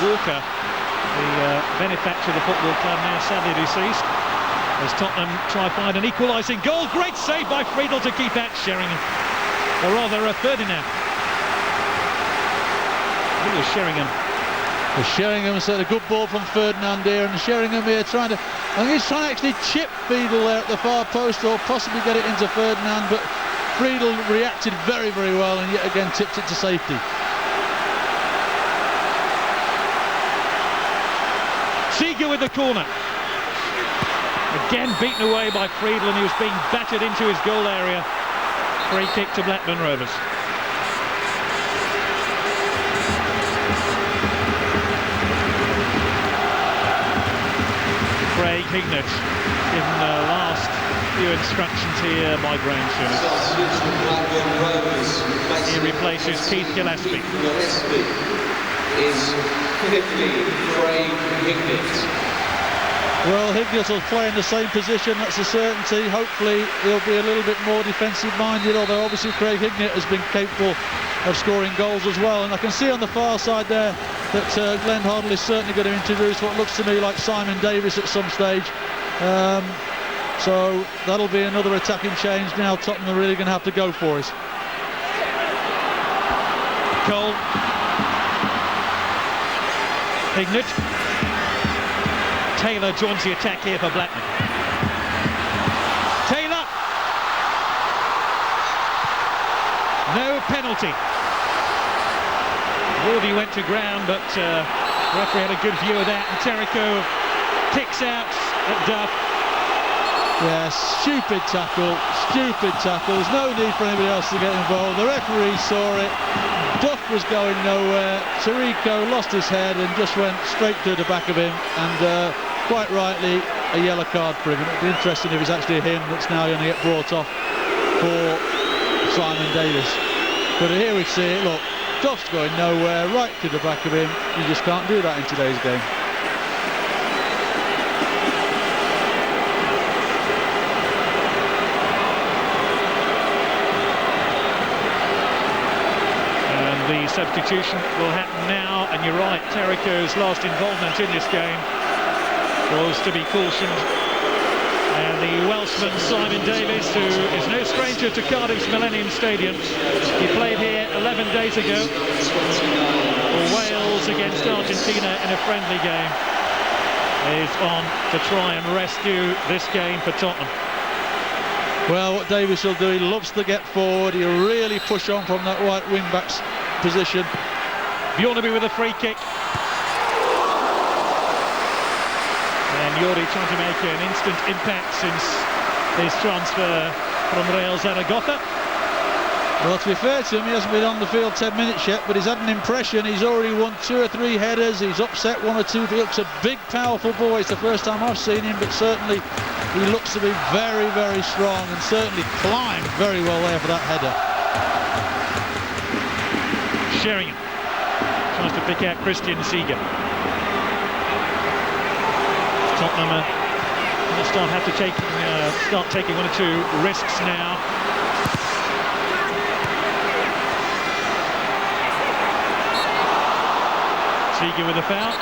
Walker, the benefactor of the football club, now sadly deceased, as Tottenham try to find an equalising goal. Great save by Friedel to keep out Sheringham, or rather Ferdinand. I think it was Sheringham. Sheringham said a good ball from Ferdinand here, and Sheringham here I think he's trying to actually chip Friedel there at the far post, or possibly get it into Ferdinand, but Friedel reacted very, very well and yet again tipped it to safety. Seeger with the corner. Again beaten away by Friedel, and he was being battered into his goal area. Free kick to BlackburnRovers. Craig Hignett, given the last few instructions here by Graham Souness. He replaces Keith Gillespie. Is 50 Craig Hignett. Well, Hignett will play in the same position, that's a certainty. Hopefully he'll be a little bit more defensive minded, although obviously Craig Hignett has been capable of scoring goals as well. And I can see on the far side there that Glenn Hoddle is certainly going to introduce what looks to me like Simon Davis at some stage. So that'll be another attacking change. Now Tottenham are really going to have to go for it. Cole. Hignett. Taylor joins the attack here for Blackburn. Taylor! No penalty. Wardy went to ground, but the referee had a good view of that, and Terrico kicks out at Duff. Yeah, stupid tackle. There's no need for anybody else to get involved. The referee saw it. Duff was going nowhere. Terrico lost his head and just went straight through the back of him, and quite rightly a yellow card for him. It'd be interesting if it's actually him that's now going to get brought off for Simon Davis. But here we see it, look, Duff's going nowhere, right to the back of him. You just can't do that in today's game. The substitution will happen now, and you're right, Terrico's last involvement in this game was to be cautioned. And the Welshman Simon Davis, who is no stranger to Cardiff's Millennium Stadium, he played here 11 days ago for Wales against Argentina in a friendly game, is on to try and rescue this game for Tottenham. Well, what Davis will do, he loves to get forward, he'll really push on from that right wing-back's position. Bjornaby with a free kick. And Jordi trying to make an instant impact since his transfer from Real Zaragoza. Well, to be fair to him, he hasn't been on the field 10 minutes yet, but he's had an impression. He's already won 2 or 3 headers. He's upset 1 or 2. He looks a big, powerful boy. It's the first time I've seen him, but certainly he looks to be very, very strong, and certainly climbed very well there for that header. Sheringham tries to pick out Christian Ziege. Tottenham have to start taking 1 or 2 risks now. Ziege with a foul.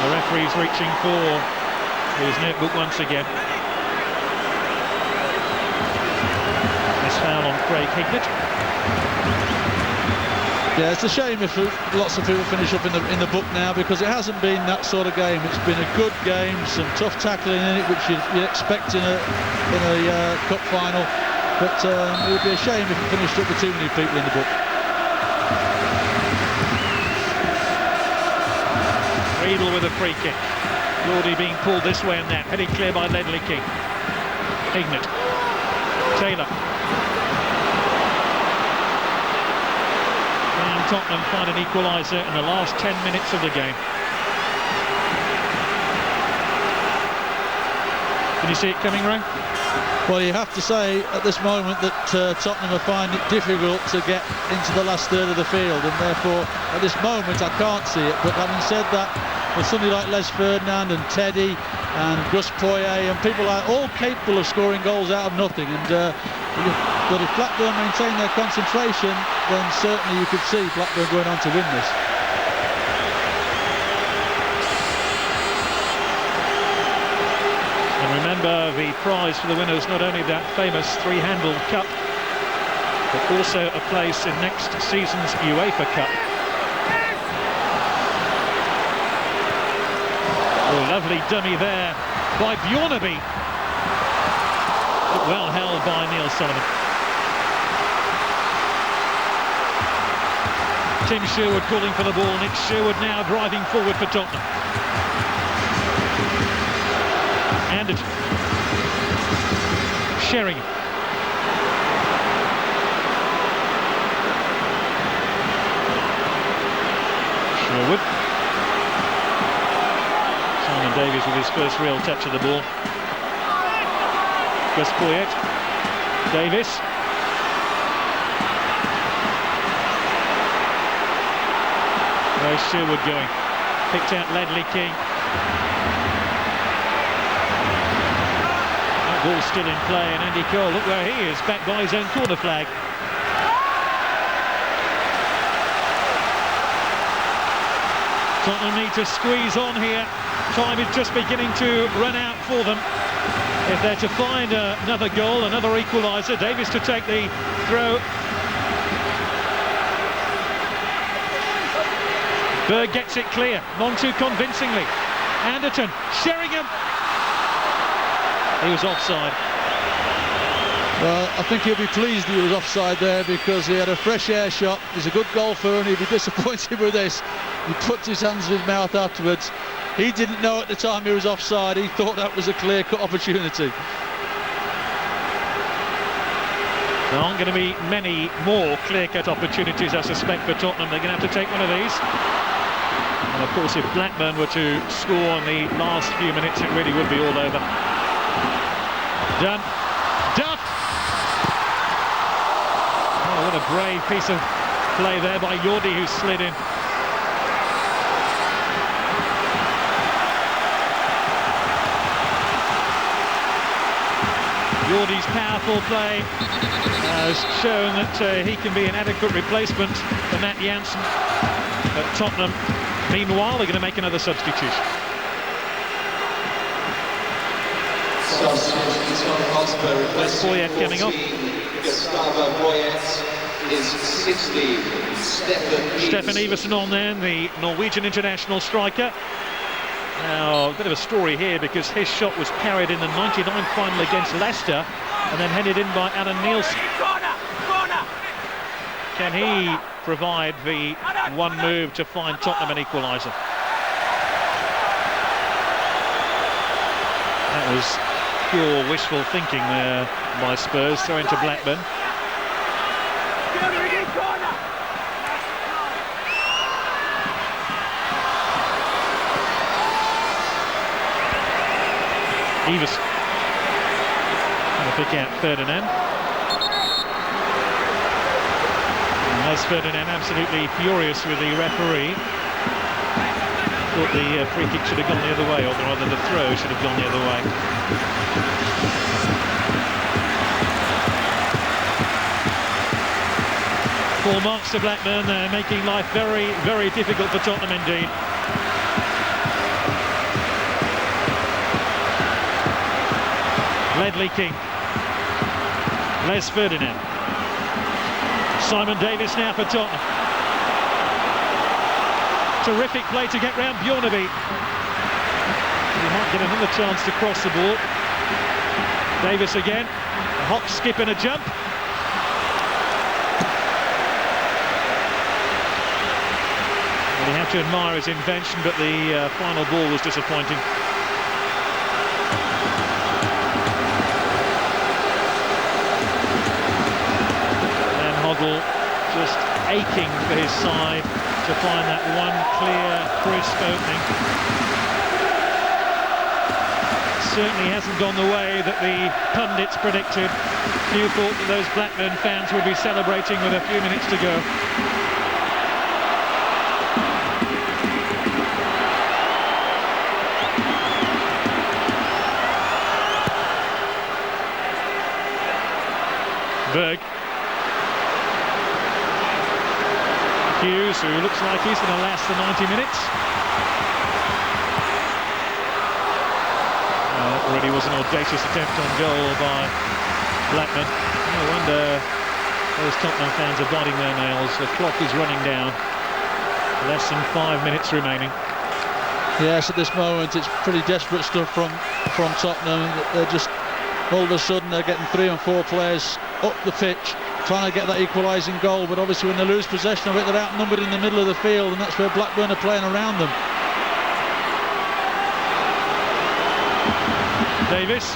The referee's reaching for his notebook once again. This foul on Craig Hignett. Yeah, it's a shame if lots of people finish up in the book now, because it hasn't been that sort of game. It's been a good game, some tough tackling in it, which you'd expect in a cup final. But it would be a shame if it finished up with too many people in the book. Riedel with a free kick. Jordi being pulled this way and that. Headed clear by Ledley King. Hignett. Taylor. And Tottenham find an equaliser in the last 10 minutes of the game. Can you see it coming, Ray? Well, you have to say at this moment that Tottenham are finding it difficult to get into the last third of the field, and therefore at this moment I can't see it. But having said that, with somebody like Les Ferdinand and Teddy and Gus Poyet and people like all capable of scoring goals out of nothing, and but if Blackburn maintain their concentration, then certainly you could see Blackburn going on to win this. Remember, the prize for the winners, not only that famous 3-handled cup, but also a place in next season's UEFA Cup. Oh, lovely dummy there by Bjornaby. Well held by Neil Sullivan. Tim Sherwood calling for the ball. Nick Sherwood now driving forward for Tottenham. And Sheringham. Sherwood. Simon Simon Davies with his first real touch of the ball. Gus Poyet. Davis. Where's Sherwood going? Picked out Ledley King. That ball's still in play, and Andy Cole, look where he is, back by his own corner flag. Tottenham need to squeeze on here. Time is just beginning to run out for them. If they're to find another goal, another equaliser, Davis to take the throw. Berg gets it clear, none too convincingly. Anderton, Sheringham. He was offside. Well, I think he'll be pleased he was offside there because he had a fresh air shot. He's a good golfer and he'll be disappointed with this. He puts his hands in his mouth afterwards. He didn't know at the time he was offside. He thought that was a clear-cut opportunity. There aren't going to be many more clear-cut opportunities, I suspect, for Tottenham. They're going to have to take one of these. And of course, if Blackburn were to score in the last few minutes, it really would be all over. Dunn. Duff! Oh, what a brave piece of play there by Yordi, who slid in. Yordi's powerful play has shown that he can be an adequate replacement for Matt Jansen at Tottenham. Meanwhile, they're going to make another substitution. Poyet coming off. Gustavo Poyet is 16. Stefan Iversen on then, the Norwegian international striker. Now, a bit of a story here because his shot was parried in the 99 final against Leicester and then headed in by Alan Nielsen. Can he provide the one move to find Tottenham an equaliser? That was pure wishful thinking there by Spurs, throw into Blackburn. Iversen trying to pick out Ferdinand. And as Ferdinand absolutely furious with the referee. Thought the free kick should have gone the other way, or rather the throw should have gone the other way. Full marks to Blackburn there, making life very, very difficult for Tottenham indeed. Ledley King. Les Ferdinand. Simon Davis now for Tottenham. Terrific play to get round Bjornaby. He might get another chance to cross the ball. Davis again. A hop, skip and a jump. Well, you have to admire his invention, but the final ball was disappointing. Just aching for his side to find that one clear, crisp opening. Certainly hasn't gone the way that the pundits predicted. Few thought that those Blackburn fans would be celebrating with a few minutes to go. Berg. Hughes, who looks like he's going to last the 90 minutes. That really was an audacious attempt on goal by Blackburn. No wonder those Tottenham fans are biting their nails. The clock is running down. Less than 5 minutes remaining. Yes, at this moment it's pretty desperate stuff from Tottenham. They're just, all of a sudden they're getting 3 and 4 players up the pitch, trying to get that equalising goal, but obviously when they lose possession of it, they're outnumbered in the middle of the field, and that's where Blackburn are playing around them. Davis.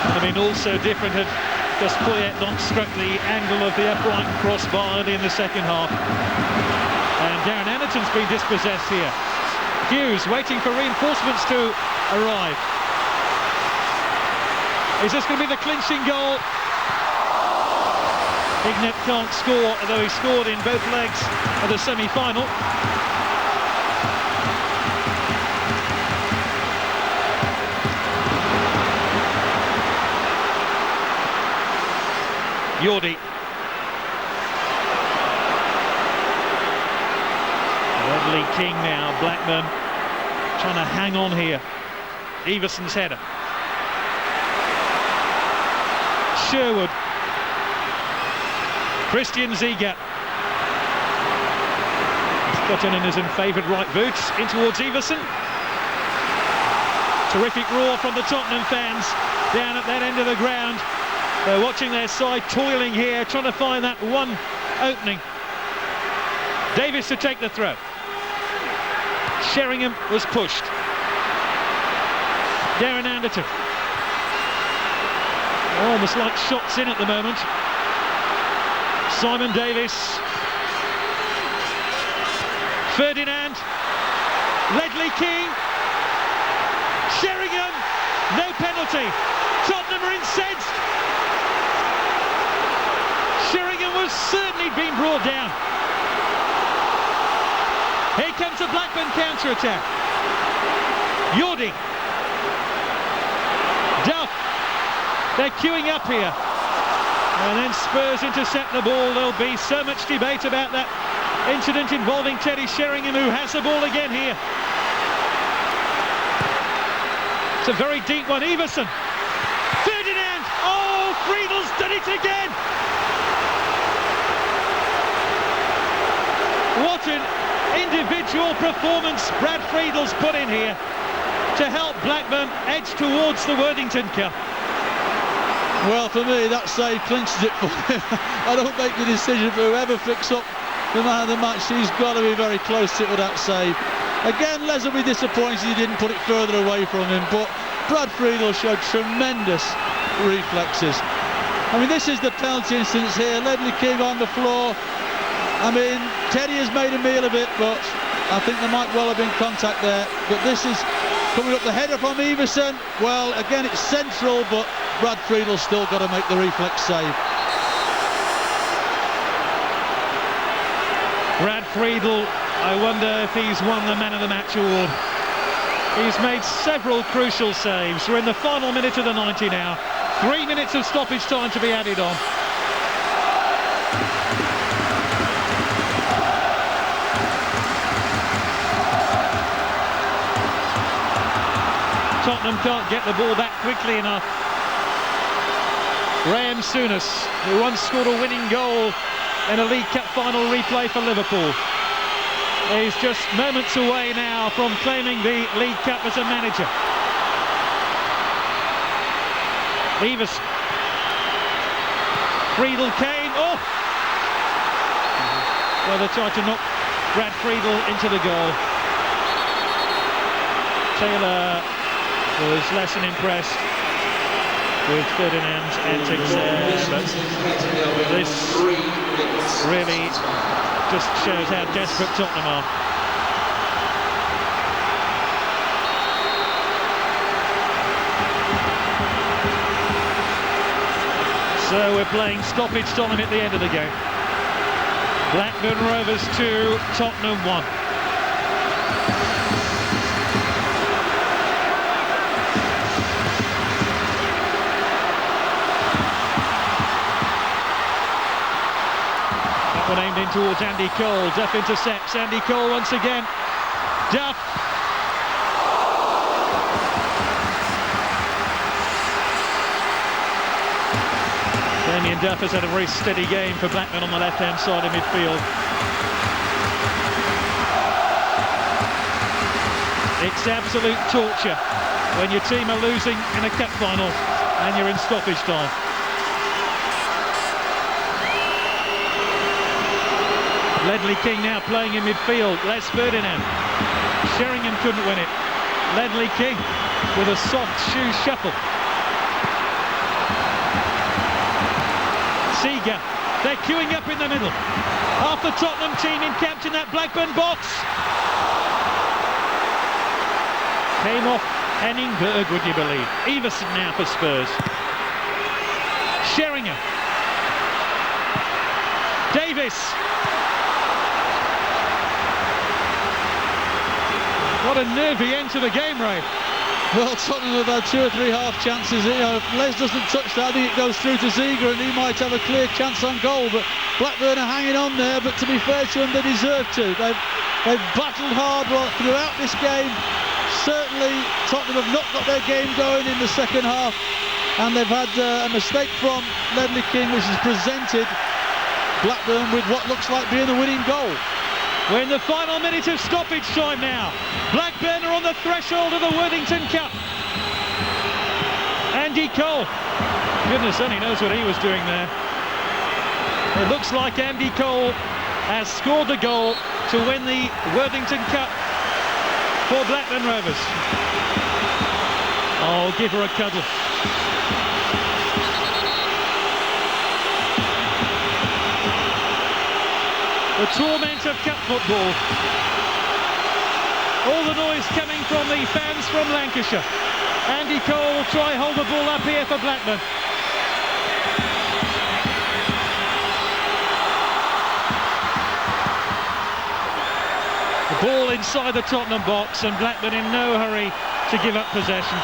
Would have been also different had Gus Poyet not struck the angle of the upright crossbar early in the second half. And Darren Anderton's been dispossessed here. Hughes waiting for reinforcements to arrive. Is this going to be the clinching goal? Ignat can't score, although he scored in both legs of the semi-final. Yordi. Ledley King now, Blackburn trying to hang on here. Everson's header. Sherwood. Christian Ziga. Got in his favoured right boots in towards Everson. Terrific roar from the Tottenham fans down at that end of the ground. They're watching their side toiling here, trying to find that one opening. Davis to take the throw. Sheringham was pushed. Darren Anderton. Almost like shots in at the moment. Simon Davis. Ferdinand. Ledley King. Sheringham. No penalty. Tottenham are incensed. Sheringham was certainly being brought down. Here comes the Blackburn counter-attack. Yordi. Duff. They're queuing up here. And then Spurs intercept the ball. There'll be so much debate about that incident involving Teddy Sheringham, who has the ball again here. It's a very deep one. Everson. Ferdinand. Oh, Friedel's done it again. What an individual performance Brad Friedel's put in here to help Blackburn edge towards the Worthington Cup. Well, for me, that save clinches it for him. I don't make the decision, but whoever picks up the man of the match, he's got to be very close to it with that save. Again, Les will be disappointed he didn't put it further away from him, but Brad Friedel showed tremendous reflexes. I mean, this is the penalty instance here. Ledley King on the floor. I mean, Teddy has made a meal of it, but I think there might well have been contact there. But this is coming up the header from Everson. Well, again, it's central, but Brad Friedel's still got to make the reflex save. Brad Friedel, I wonder if he's won the Man of the Match award. He's made several crucial saves. We're in the final minute of the 90 now. 3 minutes of stoppage time to be added on. Tottenham can't get the ball back quickly enough. Graham Souness, who once scored a winning goal in a League Cup final replay for Liverpool, is just moments away now from claiming the League Cup as a manager. Everson. Friedel came. Oh! Well, they tried to knock Brad Friedel into the goal. Taylor was less than impressed with Ferdinand's antics there, but this really just shows how desperate Tottenham are. So we're playing stoppage time at the end of the game. Blackburn Rovers 2, Tottenham 1. One aimed in towards Andy Cole. Duff intercepts. Andy Cole once again. Duff. Damien Duff has had a very steady game for Blackburn on the left-hand side of midfield. It's absolute torture when your team are losing in a cup final and you're in stoppage time. Ledley King now playing in midfield. Les Ferdinand. Sheringham couldn't win it. Ledley King with a soft shoe shuffle. Seager. They're queuing up in the middle. Half the Tottenham team encamped in that Blackburn box. Came off Henningberg, would you believe? Everson now for Spurs. Sheringham. Davis. What a nervy end to the game, Ray. Well, Tottenham have had 2 or 3 half chances. You know, if Les doesn't touch that, I think it goes through to Ziege and he might have a clear chance on goal. But Blackburn are hanging on there, but to be fair to them, they deserve to. They've battled hard throughout this game. Certainly, Tottenham have not got their game going in the second half. And they've had a mistake from Ledley King, which has presented Blackburn with what looks like being the winning goal. We're in the final minute of stoppage time now. Blackburn are on the threshold of the Worthington Cup. Andy Cole. Goodness only knows what he was doing there. It looks like Andy Cole has scored the goal to win the Worthington Cup for Blackburn Rovers. Oh, give her a cuddle. The torment of cup football. All the noise coming from the fans from Lancashire. Andy Cole will try hold the ball up here for Blackburn. The ball inside the Tottenham box and Blackburn in no hurry to give up possession.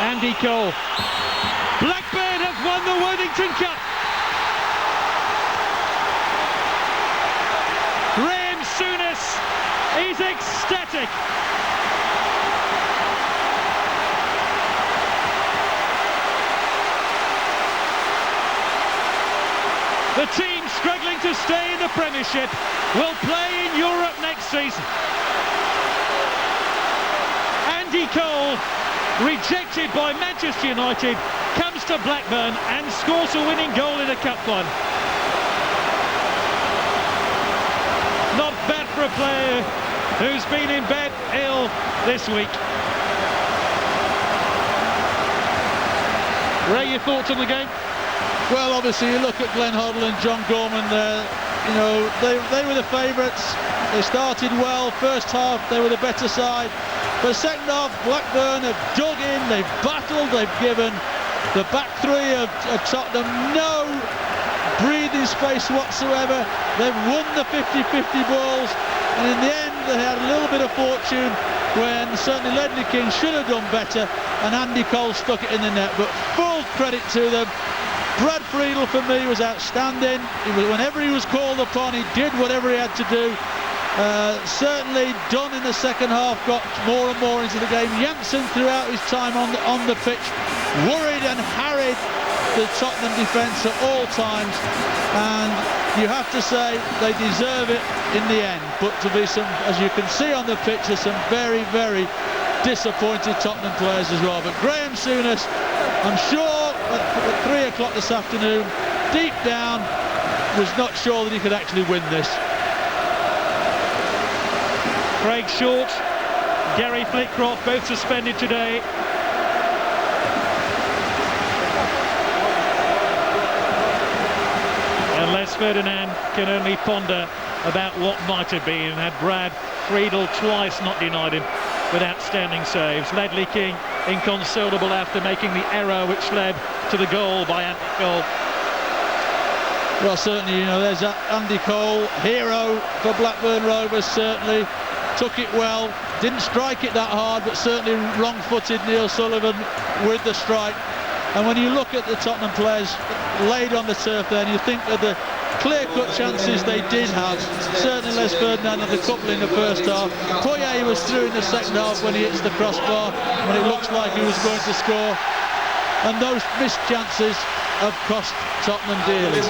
Andy Cole. Blackburn have won the Worthington Cup. He's ecstatic. The team struggling to stay in the Premiership will play in Europe next season. Andy Cole, rejected by Manchester United, comes to Blackburn and scores a winning goal in a cup final. Not bad for a player who's been in bed ill this week. Ray, your thoughts on the game? Well, obviously you look at Glenn Hoddle and John Gorman there. You know, they were the favourites. They started well. First half they were the better side. But second half Blackburn have dug in, they've battled, they've given the back three of Tottenham no breathing space whatsoever. They've won the 50-50 balls, and in the end they had a little bit of fortune when certainly Ledley King should have done better and Andy Cole stuck it in the net. But full credit to them. Brad Friedel for me was outstanding. Whenever he was called upon, he did whatever he had to do. Certainly Dunn in the second half got more and more into the game. Janssen throughout his time on the pitch worried and harried the Tottenham defence at all times, and you have to say they deserve it in the end. But to be some, as you can see on the pitch, there's some very, very disappointed Tottenham players as well. But Graham Souness, I'm sure at 3 o'clock this afternoon, deep down, was not sure that he could actually win this. Craig Short, Gary Flitcroft, both suspended today. And Les Ferdinand can only ponder about what might have been, had Brad Friedel twice not denied him with outstanding saves. Ledley King inconsolable after making the error which led to the goal by Andy Cole. Well, certainly, you know, there's Andy Cole, hero for Blackburn Rovers, certainly. Took it well, didn't strike it that hard, but certainly wrong-footed Neil Sullivan with the strike. And when you look at the Tottenham players laid on the turf there, and you think of the clear-cut chances they did have, certainly Les Ferdinand had a couple in the first half. Poyet was through in the second half when he hits the crossbar, when it looks like he was going to score. And those missed chances have cost Tottenham dearly.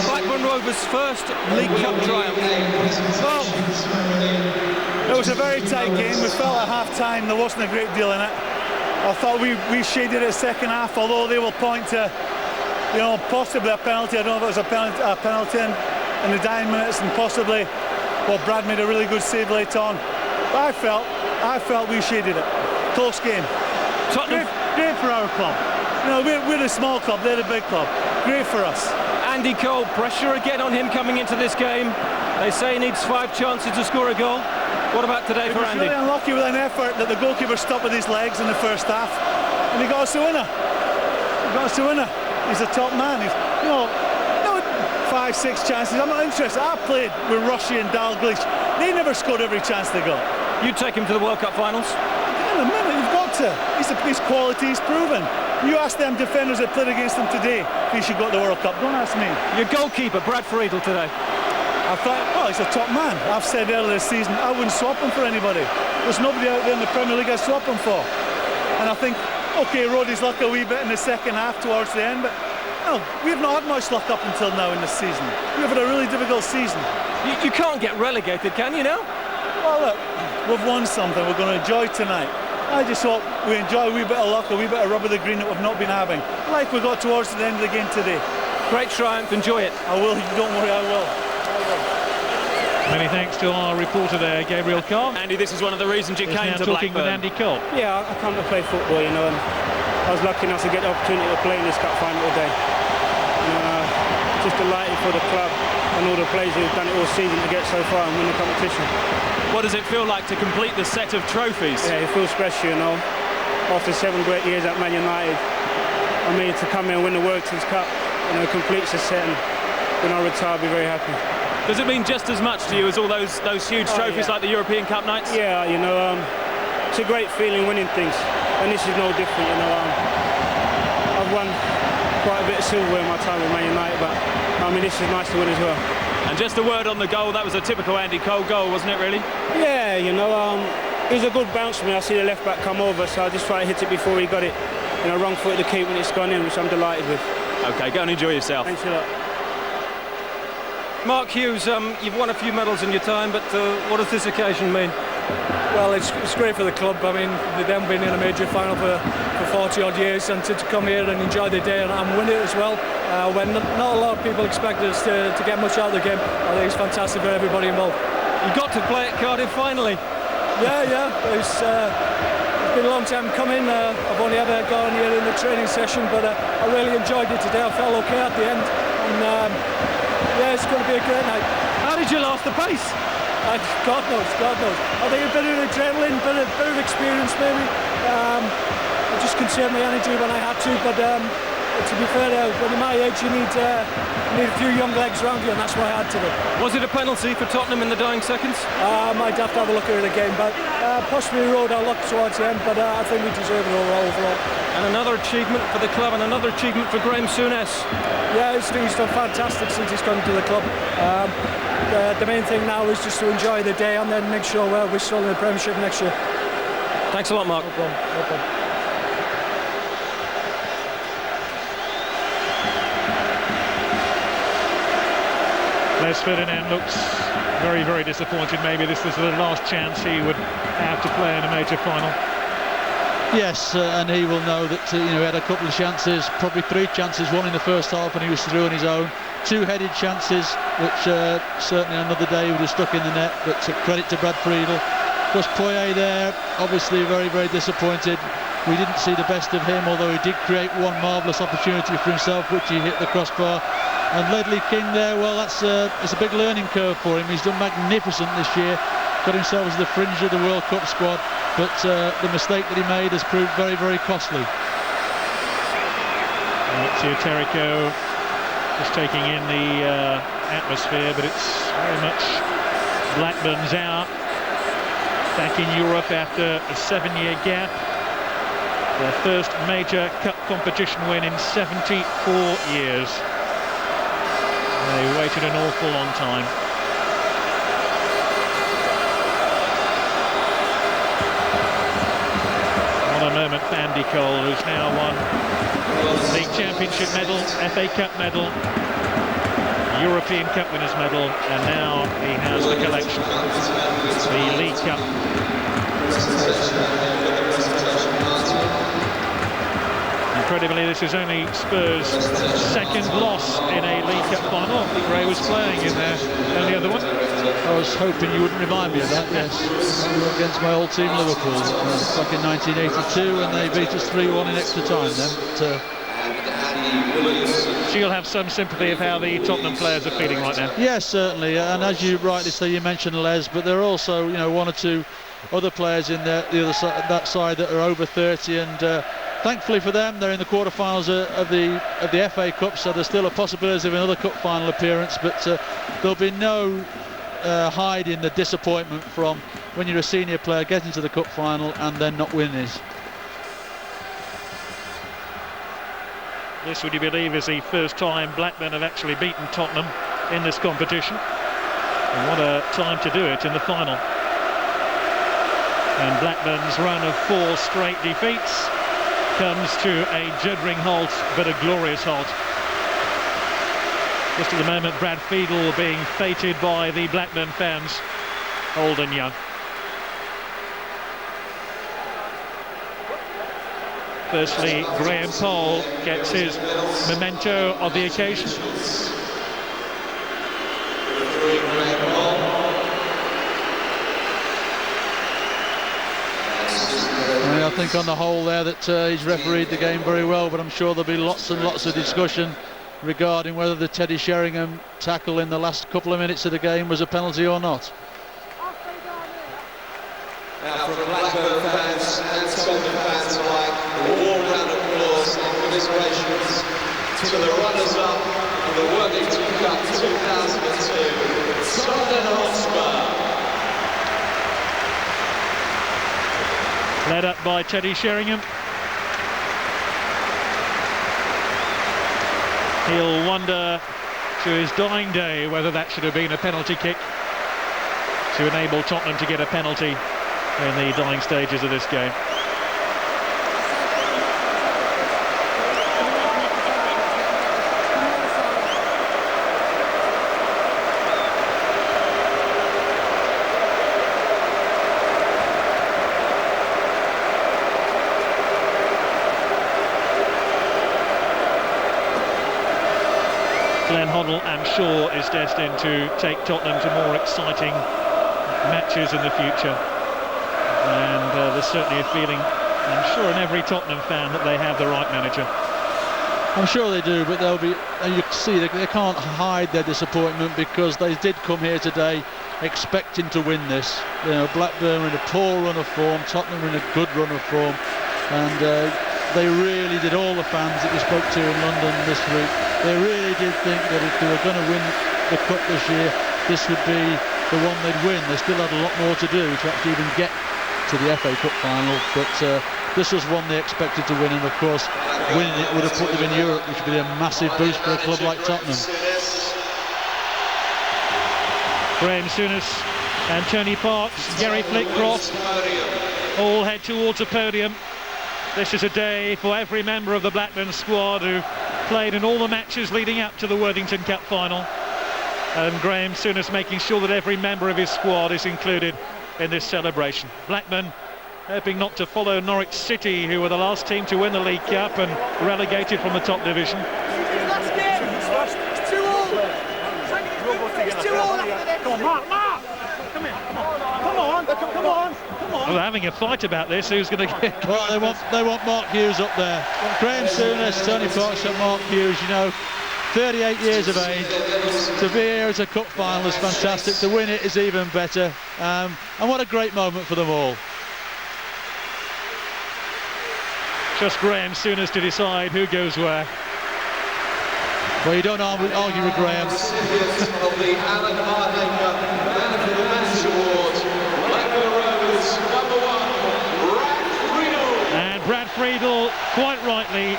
Blackburn Rovers' first League Cup trial. Well, it was a very tight game. We felt at half-time there wasn't a great deal in it. I thought we shaded it second half, although they will point to, you know, possibly a penalty. I don't know if it was a penalty in the dying minutes, and possibly, well, Brad made a really good save late on. But I felt we shaded it. Close game. Tottenham. Great for our club. You know, we're a small club, they're a big club. Great for us. Andy Cole, pressure again on him coming into this game. They say he needs 5 chances to score a goal. What about today for Andy? He was really unlucky with an effort that the goalkeeper stopped with his legs in the first half, and he got us a winner. He's a top man. He's, you know, 5, 6 chances. I'm not interested. I played with Rushy and Dalglish. They never scored every chance they got. You'd take him to the World Cup finals? In a minute, you've got to. His quality is proven. You ask them defenders that played against him today if he should go to the World Cup. Don't ask me. Your goalkeeper, Brad Friedel, today. I thought, oh, he's a top man. I've said earlier this season, I wouldn't swap him for anybody. There's nobody out there in the Premier League I'd swap him for. And I think, OK, Roddy's luck a wee bit in the second half towards the end, but no, we've not had much luck up until now in this season. We've had a really difficult season. You can't get relegated, can you now? Well, look, we've won something. We're going to enjoy tonight. I just hope we enjoy a wee bit of luck, a wee bit of rub of the green that we've not been having, like we got towards the end of the game today. Great triumph, enjoy it. I will, don't worry, I will. Many thanks to our reporter there, Gabriel Carr. Andy, this is one of the reasons you came to talking Blackburn. with Andy Cole. Yeah, I come to play football, you know, and I was lucky enough to get the opportunity to play in this cup final today. Just delighted for the club and all the players who've done it all season to get so far and win the competition. What does it feel like to complete the set of trophies? Yeah, it feels special, you know. After 7 great years at Man United, I mean, to come here and win the World Cup, you know, completes the set, and when I retire, I'll be very happy. Does it mean just as much to you as all those huge trophies like the European Cup nights? Yeah, you know, it's a great feeling winning things, and this is no different, you know. I've won quite a bit of silverware in my time with Man United, but I mean, this is nice to win as well. And just a word on the goal, that was a typical Andy Cole goal, wasn't it, really? Yeah, you know, it was a good bounce for me. I see the left back come over, so I just tried to hit it before he got it. You know, wrong foot to keep when it's gone in, which I'm delighted with. OK, go and enjoy yourself. Thanks a lot. Mark Hughes, you've won a few medals in your time, but what does this occasion mean? Well, it's great for the club. I mean, they haven't been in a major final for 40 odd years, and to come here and enjoy the day and win it as well, when not a lot of people expected us to get much out of the game. I think it's fantastic for everybody involved. You got to play at Cardiff finally. Yeah. It's been a long time coming. I've only ever gone here in the training session, but I really enjoyed it today. I felt okay at the end, and yeah, it's going to be a great night. How did you last the pace? God knows. I think a bit of adrenaline, a bit of experience maybe. I just conserved my energy when I had to, but to be fair, when you're my age, you need a few young legs around you, and that's what I had today. Was it a penalty for Tottenham in the dying seconds? I might have to have a look at it again, but possibly rode our luck towards the end, but I think we deserve it overall. And another achievement for the club, and another achievement for Graham Souness. Yeah, he's done fantastic since he's come to the club. The main thing now is just to enjoy the day and then make sure we're still in the Premiership next year. Thanks a lot, Mark. No problem. Les Ferdinand looks very, very disappointed. Maybe this was the last chance he would have to play in a major final. Yes, and he will know that he had a couple of chances, probably 3 chances, one in the first half and he was through on his own. 2 headed chances, which certainly another day he would have stuck in the net, but credit to Brad Friedel. Of course, Poyet there, obviously very, very disappointed. We didn't see the best of him, although he did create one marvellous opportunity for himself, which he hit the crossbar. And Ledley King there, well, it's a big learning curve for him. He's done magnificent this year, got himself as the fringe of the World Cup squad, but the mistake that he made has proved very, very costly. Alexia Terrico just taking in the atmosphere, but it's very much Blackburn's hour. Back in Europe after a 7-year gap. Their first major cup competition win in 74 years. They waited an awful long time. What a moment for Andy Cole, who's now won League Championship medal, FA Cup medal, European Cup winners medal, and now he has the collection, the League Cup. Incredibly, this is only Spurs' second loss in a League Cup final. Gray was playing in there, and the other one. I was hoping you wouldn't remind me of that, yes. Against my old team, Liverpool, back in 1982, and they beat us 3-1 in extra time then. But, so you'll have some sympathy of how the Tottenham players are feeling right now. yes, certainly, and as you rightly say, you mentioned Les, but there are also, you know, one or two other players in the other side, that side, that are over 30, and thankfully for them, they're in the quarterfinals of the FA Cup, so there's still a possibility of another cup final appearance. But there'll be no hiding the disappointment from when you're a senior player getting to the cup final and then not winning it. This, would you believe, is the first time Blackburn have actually beaten Tottenham in this competition. And what a time to do it in the final. And Blackburn's run of 4 straight defeats comes to a juddering halt, but a glorious halt. Just at the moment, Brad Fiedel being feted by the Blackburn fans, old and young. Firstly, Graham Poll gets his memento of the occasion. I think on the whole there that he's refereed the game very well, but I'm sure there'll be lots and lots of discussion regarding whether the Teddy Sheringham tackle in the last couple of minutes of the game was a penalty or not. Now from Blackburn fans and Tottenham fans alike, a warm round of applause and commiserations to the runners-up of the Worthington Cup 2002, Tottenham Hotspur. Led up by Teddy Sheringham. He'll wonder to his dying day whether that should have been a penalty kick to enable Tottenham to get a penalty in the dying stages of this game. Glenn Hoddle, I'm sure, is destined to take Tottenham to more exciting matches in the future. And there's certainly a feeling, I'm sure, in every Tottenham fan that they have the right manager. I'm sure they do, but they'll be, and you can see they can't hide their disappointment, because they did come here today expecting to win this. You know, Blackburn in a poor run of form, Tottenham in a good run of form, and they really did, all the fans that we spoke to in London this week, they really did think that if they were going to win the Cup this year, this would be the one they'd win. They still had a lot more to do to actually even get to the FA Cup final, but this was one they expected to win, and of course winning it would have put them in Europe, which would be a massive boost for a club like Tottenham. Graham Souness and Tony Parks, Gary Flitcroft all head towards a podium. This is a day for every member of the Blackburn squad who played in all the matches leading up to the Worthington Cup final. And Graham Souness making sure that every member of his squad is included in this celebration. Blackburn hoping not to follow Norwich City, who were the last team to win the League Cup and relegated from the top division. It's 2-all. It's 2-all after this. Come on, Mark. Come here. Come on. Well, they're having a fight about this. Who's going to get? Well, they want Mark Hughes up there. Graham Souness, Tony Parks and Mark Hughes, you know, 38 years of age. To be here as a cup final is fantastic. To win it is even better. And what a great moment for them all. Just Graham Souness to decide who goes where. Well, you don't argue with Graham. Of the Alan Hardacre Man of the Match Award, BlackburnRovers #1, Brad Friedel. And Brad Friedel, quite rightly,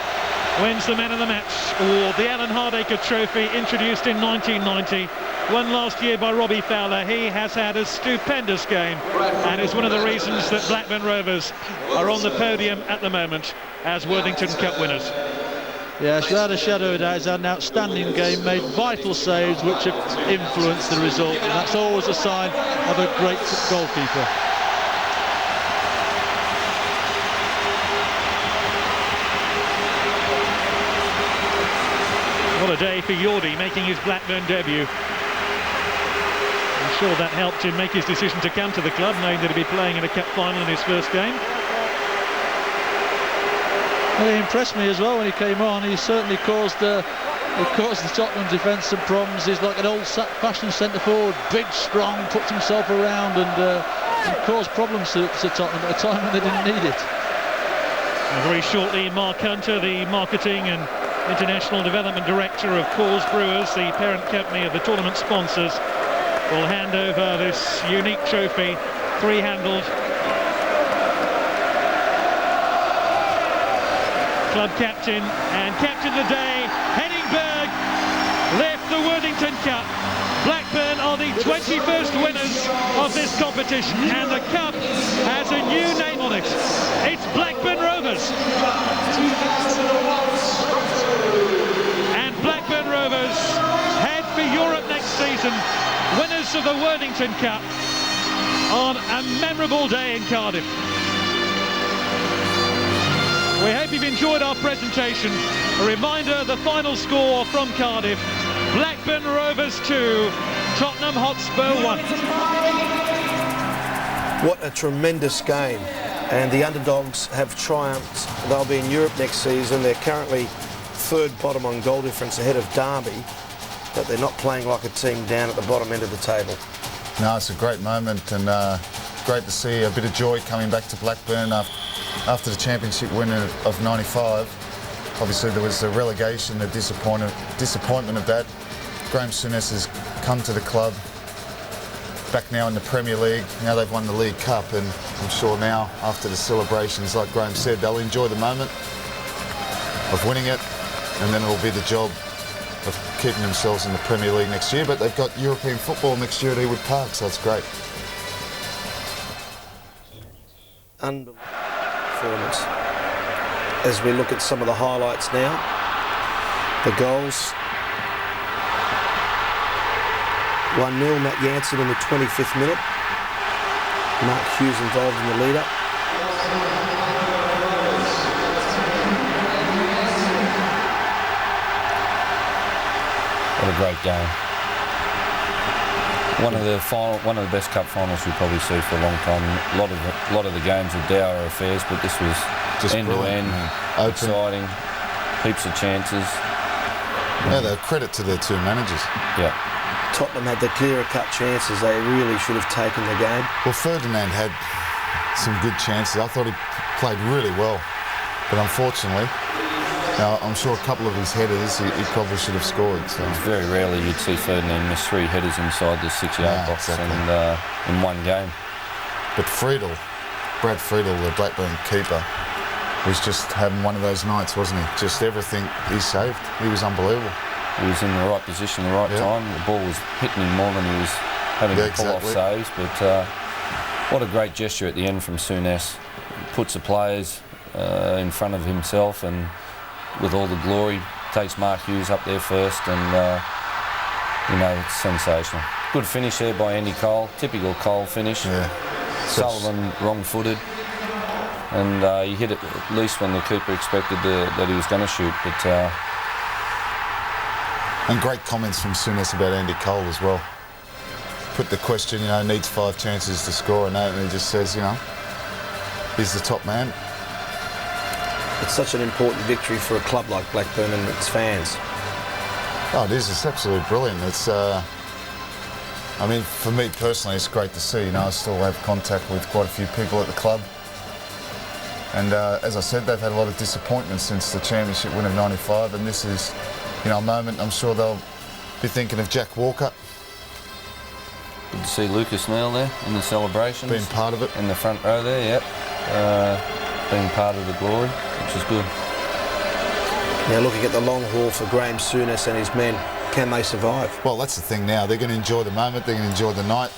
wins the Man of the Match award. The Alan Hardacre Trophy, introduced in 1990, won last year by Robbie Fowler. He has had a stupendous game and is one of the reasons that Blackburn Rovers are on the podium at the moment as Worthington Cup winners. Yes, without a shadow of a doubt, he's had an outstanding game, made vital saves which have influenced the result, and that's always a sign of a great goalkeeper. What a day for Yordi, making his Blackburn debut. I'm sure that helped him make his decision to come to the club, knowing that he'd be playing in a cup final in his first game. Well, he impressed me as well when he came on. He certainly caused the Tottenham defence some problems. He's like an old-fashioned centre forward, big, strong, puts himself around and caused problems to Tottenham at a time when they didn't need it. And very shortly, Mark Hunter, the marketing and international development director of Coors Brewers, the parent company of the tournament sponsors, will hand over this unique trophy, three-handled. Club captain and captain of the day, Henning Berg, left the Worthington Cup. Blackburn are the 21st winners of this competition, and the cup has a new name on it. It's Blackburn Rovers. And Blackburn Rovers head for Europe next season, winners of the Worthington Cup on a memorable day in Cardiff. We hope you've enjoyed our presentation. A reminder, the final score from Cardiff: Blackburn Rovers 2, Tottenham Hotspur 1. What a tremendous game. And the underdogs have triumphed. They'll be in Europe next season. They're currently third bottom on goal difference ahead of Derby, but they're not playing like a team down at the bottom end of the table. No, it's a great moment, and great to see a bit of joy coming back to Blackburn after the championship win of '95. Obviously there was the relegation, the disappointment of that. Graham Souness has come to the club, back now in the Premier League. Now they've won the League Cup, and I'm sure now, after the celebrations, like Graham said, they'll enjoy the moment of winning it, and then it will be the job of keeping themselves in the Premier League next year. But they've got European football next year at Ewood Park, so it's great. Unbelievable performance. As we look at some of the highlights now, the goals. 1-0, Matt Jansen in the 25th minute. Mark Hughes involved in the lead-up. What a great game. One of the best cup finals we'll probably see for a long time. A lot of the games are dour affairs, but this was just end to end, exciting, heaps of chances. Yeah, they're credit to their two managers. Yeah. Tottenham had the clearer cut chances. They really should have taken the game. Well, Ferdinand had some good chances. I thought he played really well, but unfortunately, now, I'm sure a couple of his headers he probably should have scored. So. It's very rarely you'd see Ferdinand miss 3 headers inside the 6-yard box exactly. and in one game. But Brad Friedel, the Blackburn keeper, was just having one of those nights, wasn't he? Just everything he saved. He was unbelievable. He was in the right position, the right time. The ball was hitting him more than he was having to pull off saves. But what a great gesture at the end from Souness. Puts the players in front of himself, and with all the glory, takes Mark Hughes up there first, and it's sensational. Good finish there by Andy Cole, typical Cole finish. Yeah. Sullivan wrong-footed, and he hit it at least when the keeper expected that he was going to shoot. But and great comments from Souness about Andy Cole as well. Put the question, needs 5 chances to score, and he just says, he's the top man. It's such an important victory for a club like Blackburn and its fans. Oh, it is. It's absolutely brilliant. It's, for me personally, it's great to see. I still have contact with quite a few people at the club. And as I said, they've had a lot of disappointment since the championship win of '95, and this is, a moment I'm sure they'll be thinking of Jack Walker. Good to see Lucas Neal there in the celebrations. Being part of it. In the front row there, yep. Being part of the glory, which is good. Now looking at the long haul for Graham Souness and his men, can they survive? Well, that's the thing now. They're going to enjoy the moment. They're going to enjoy the night.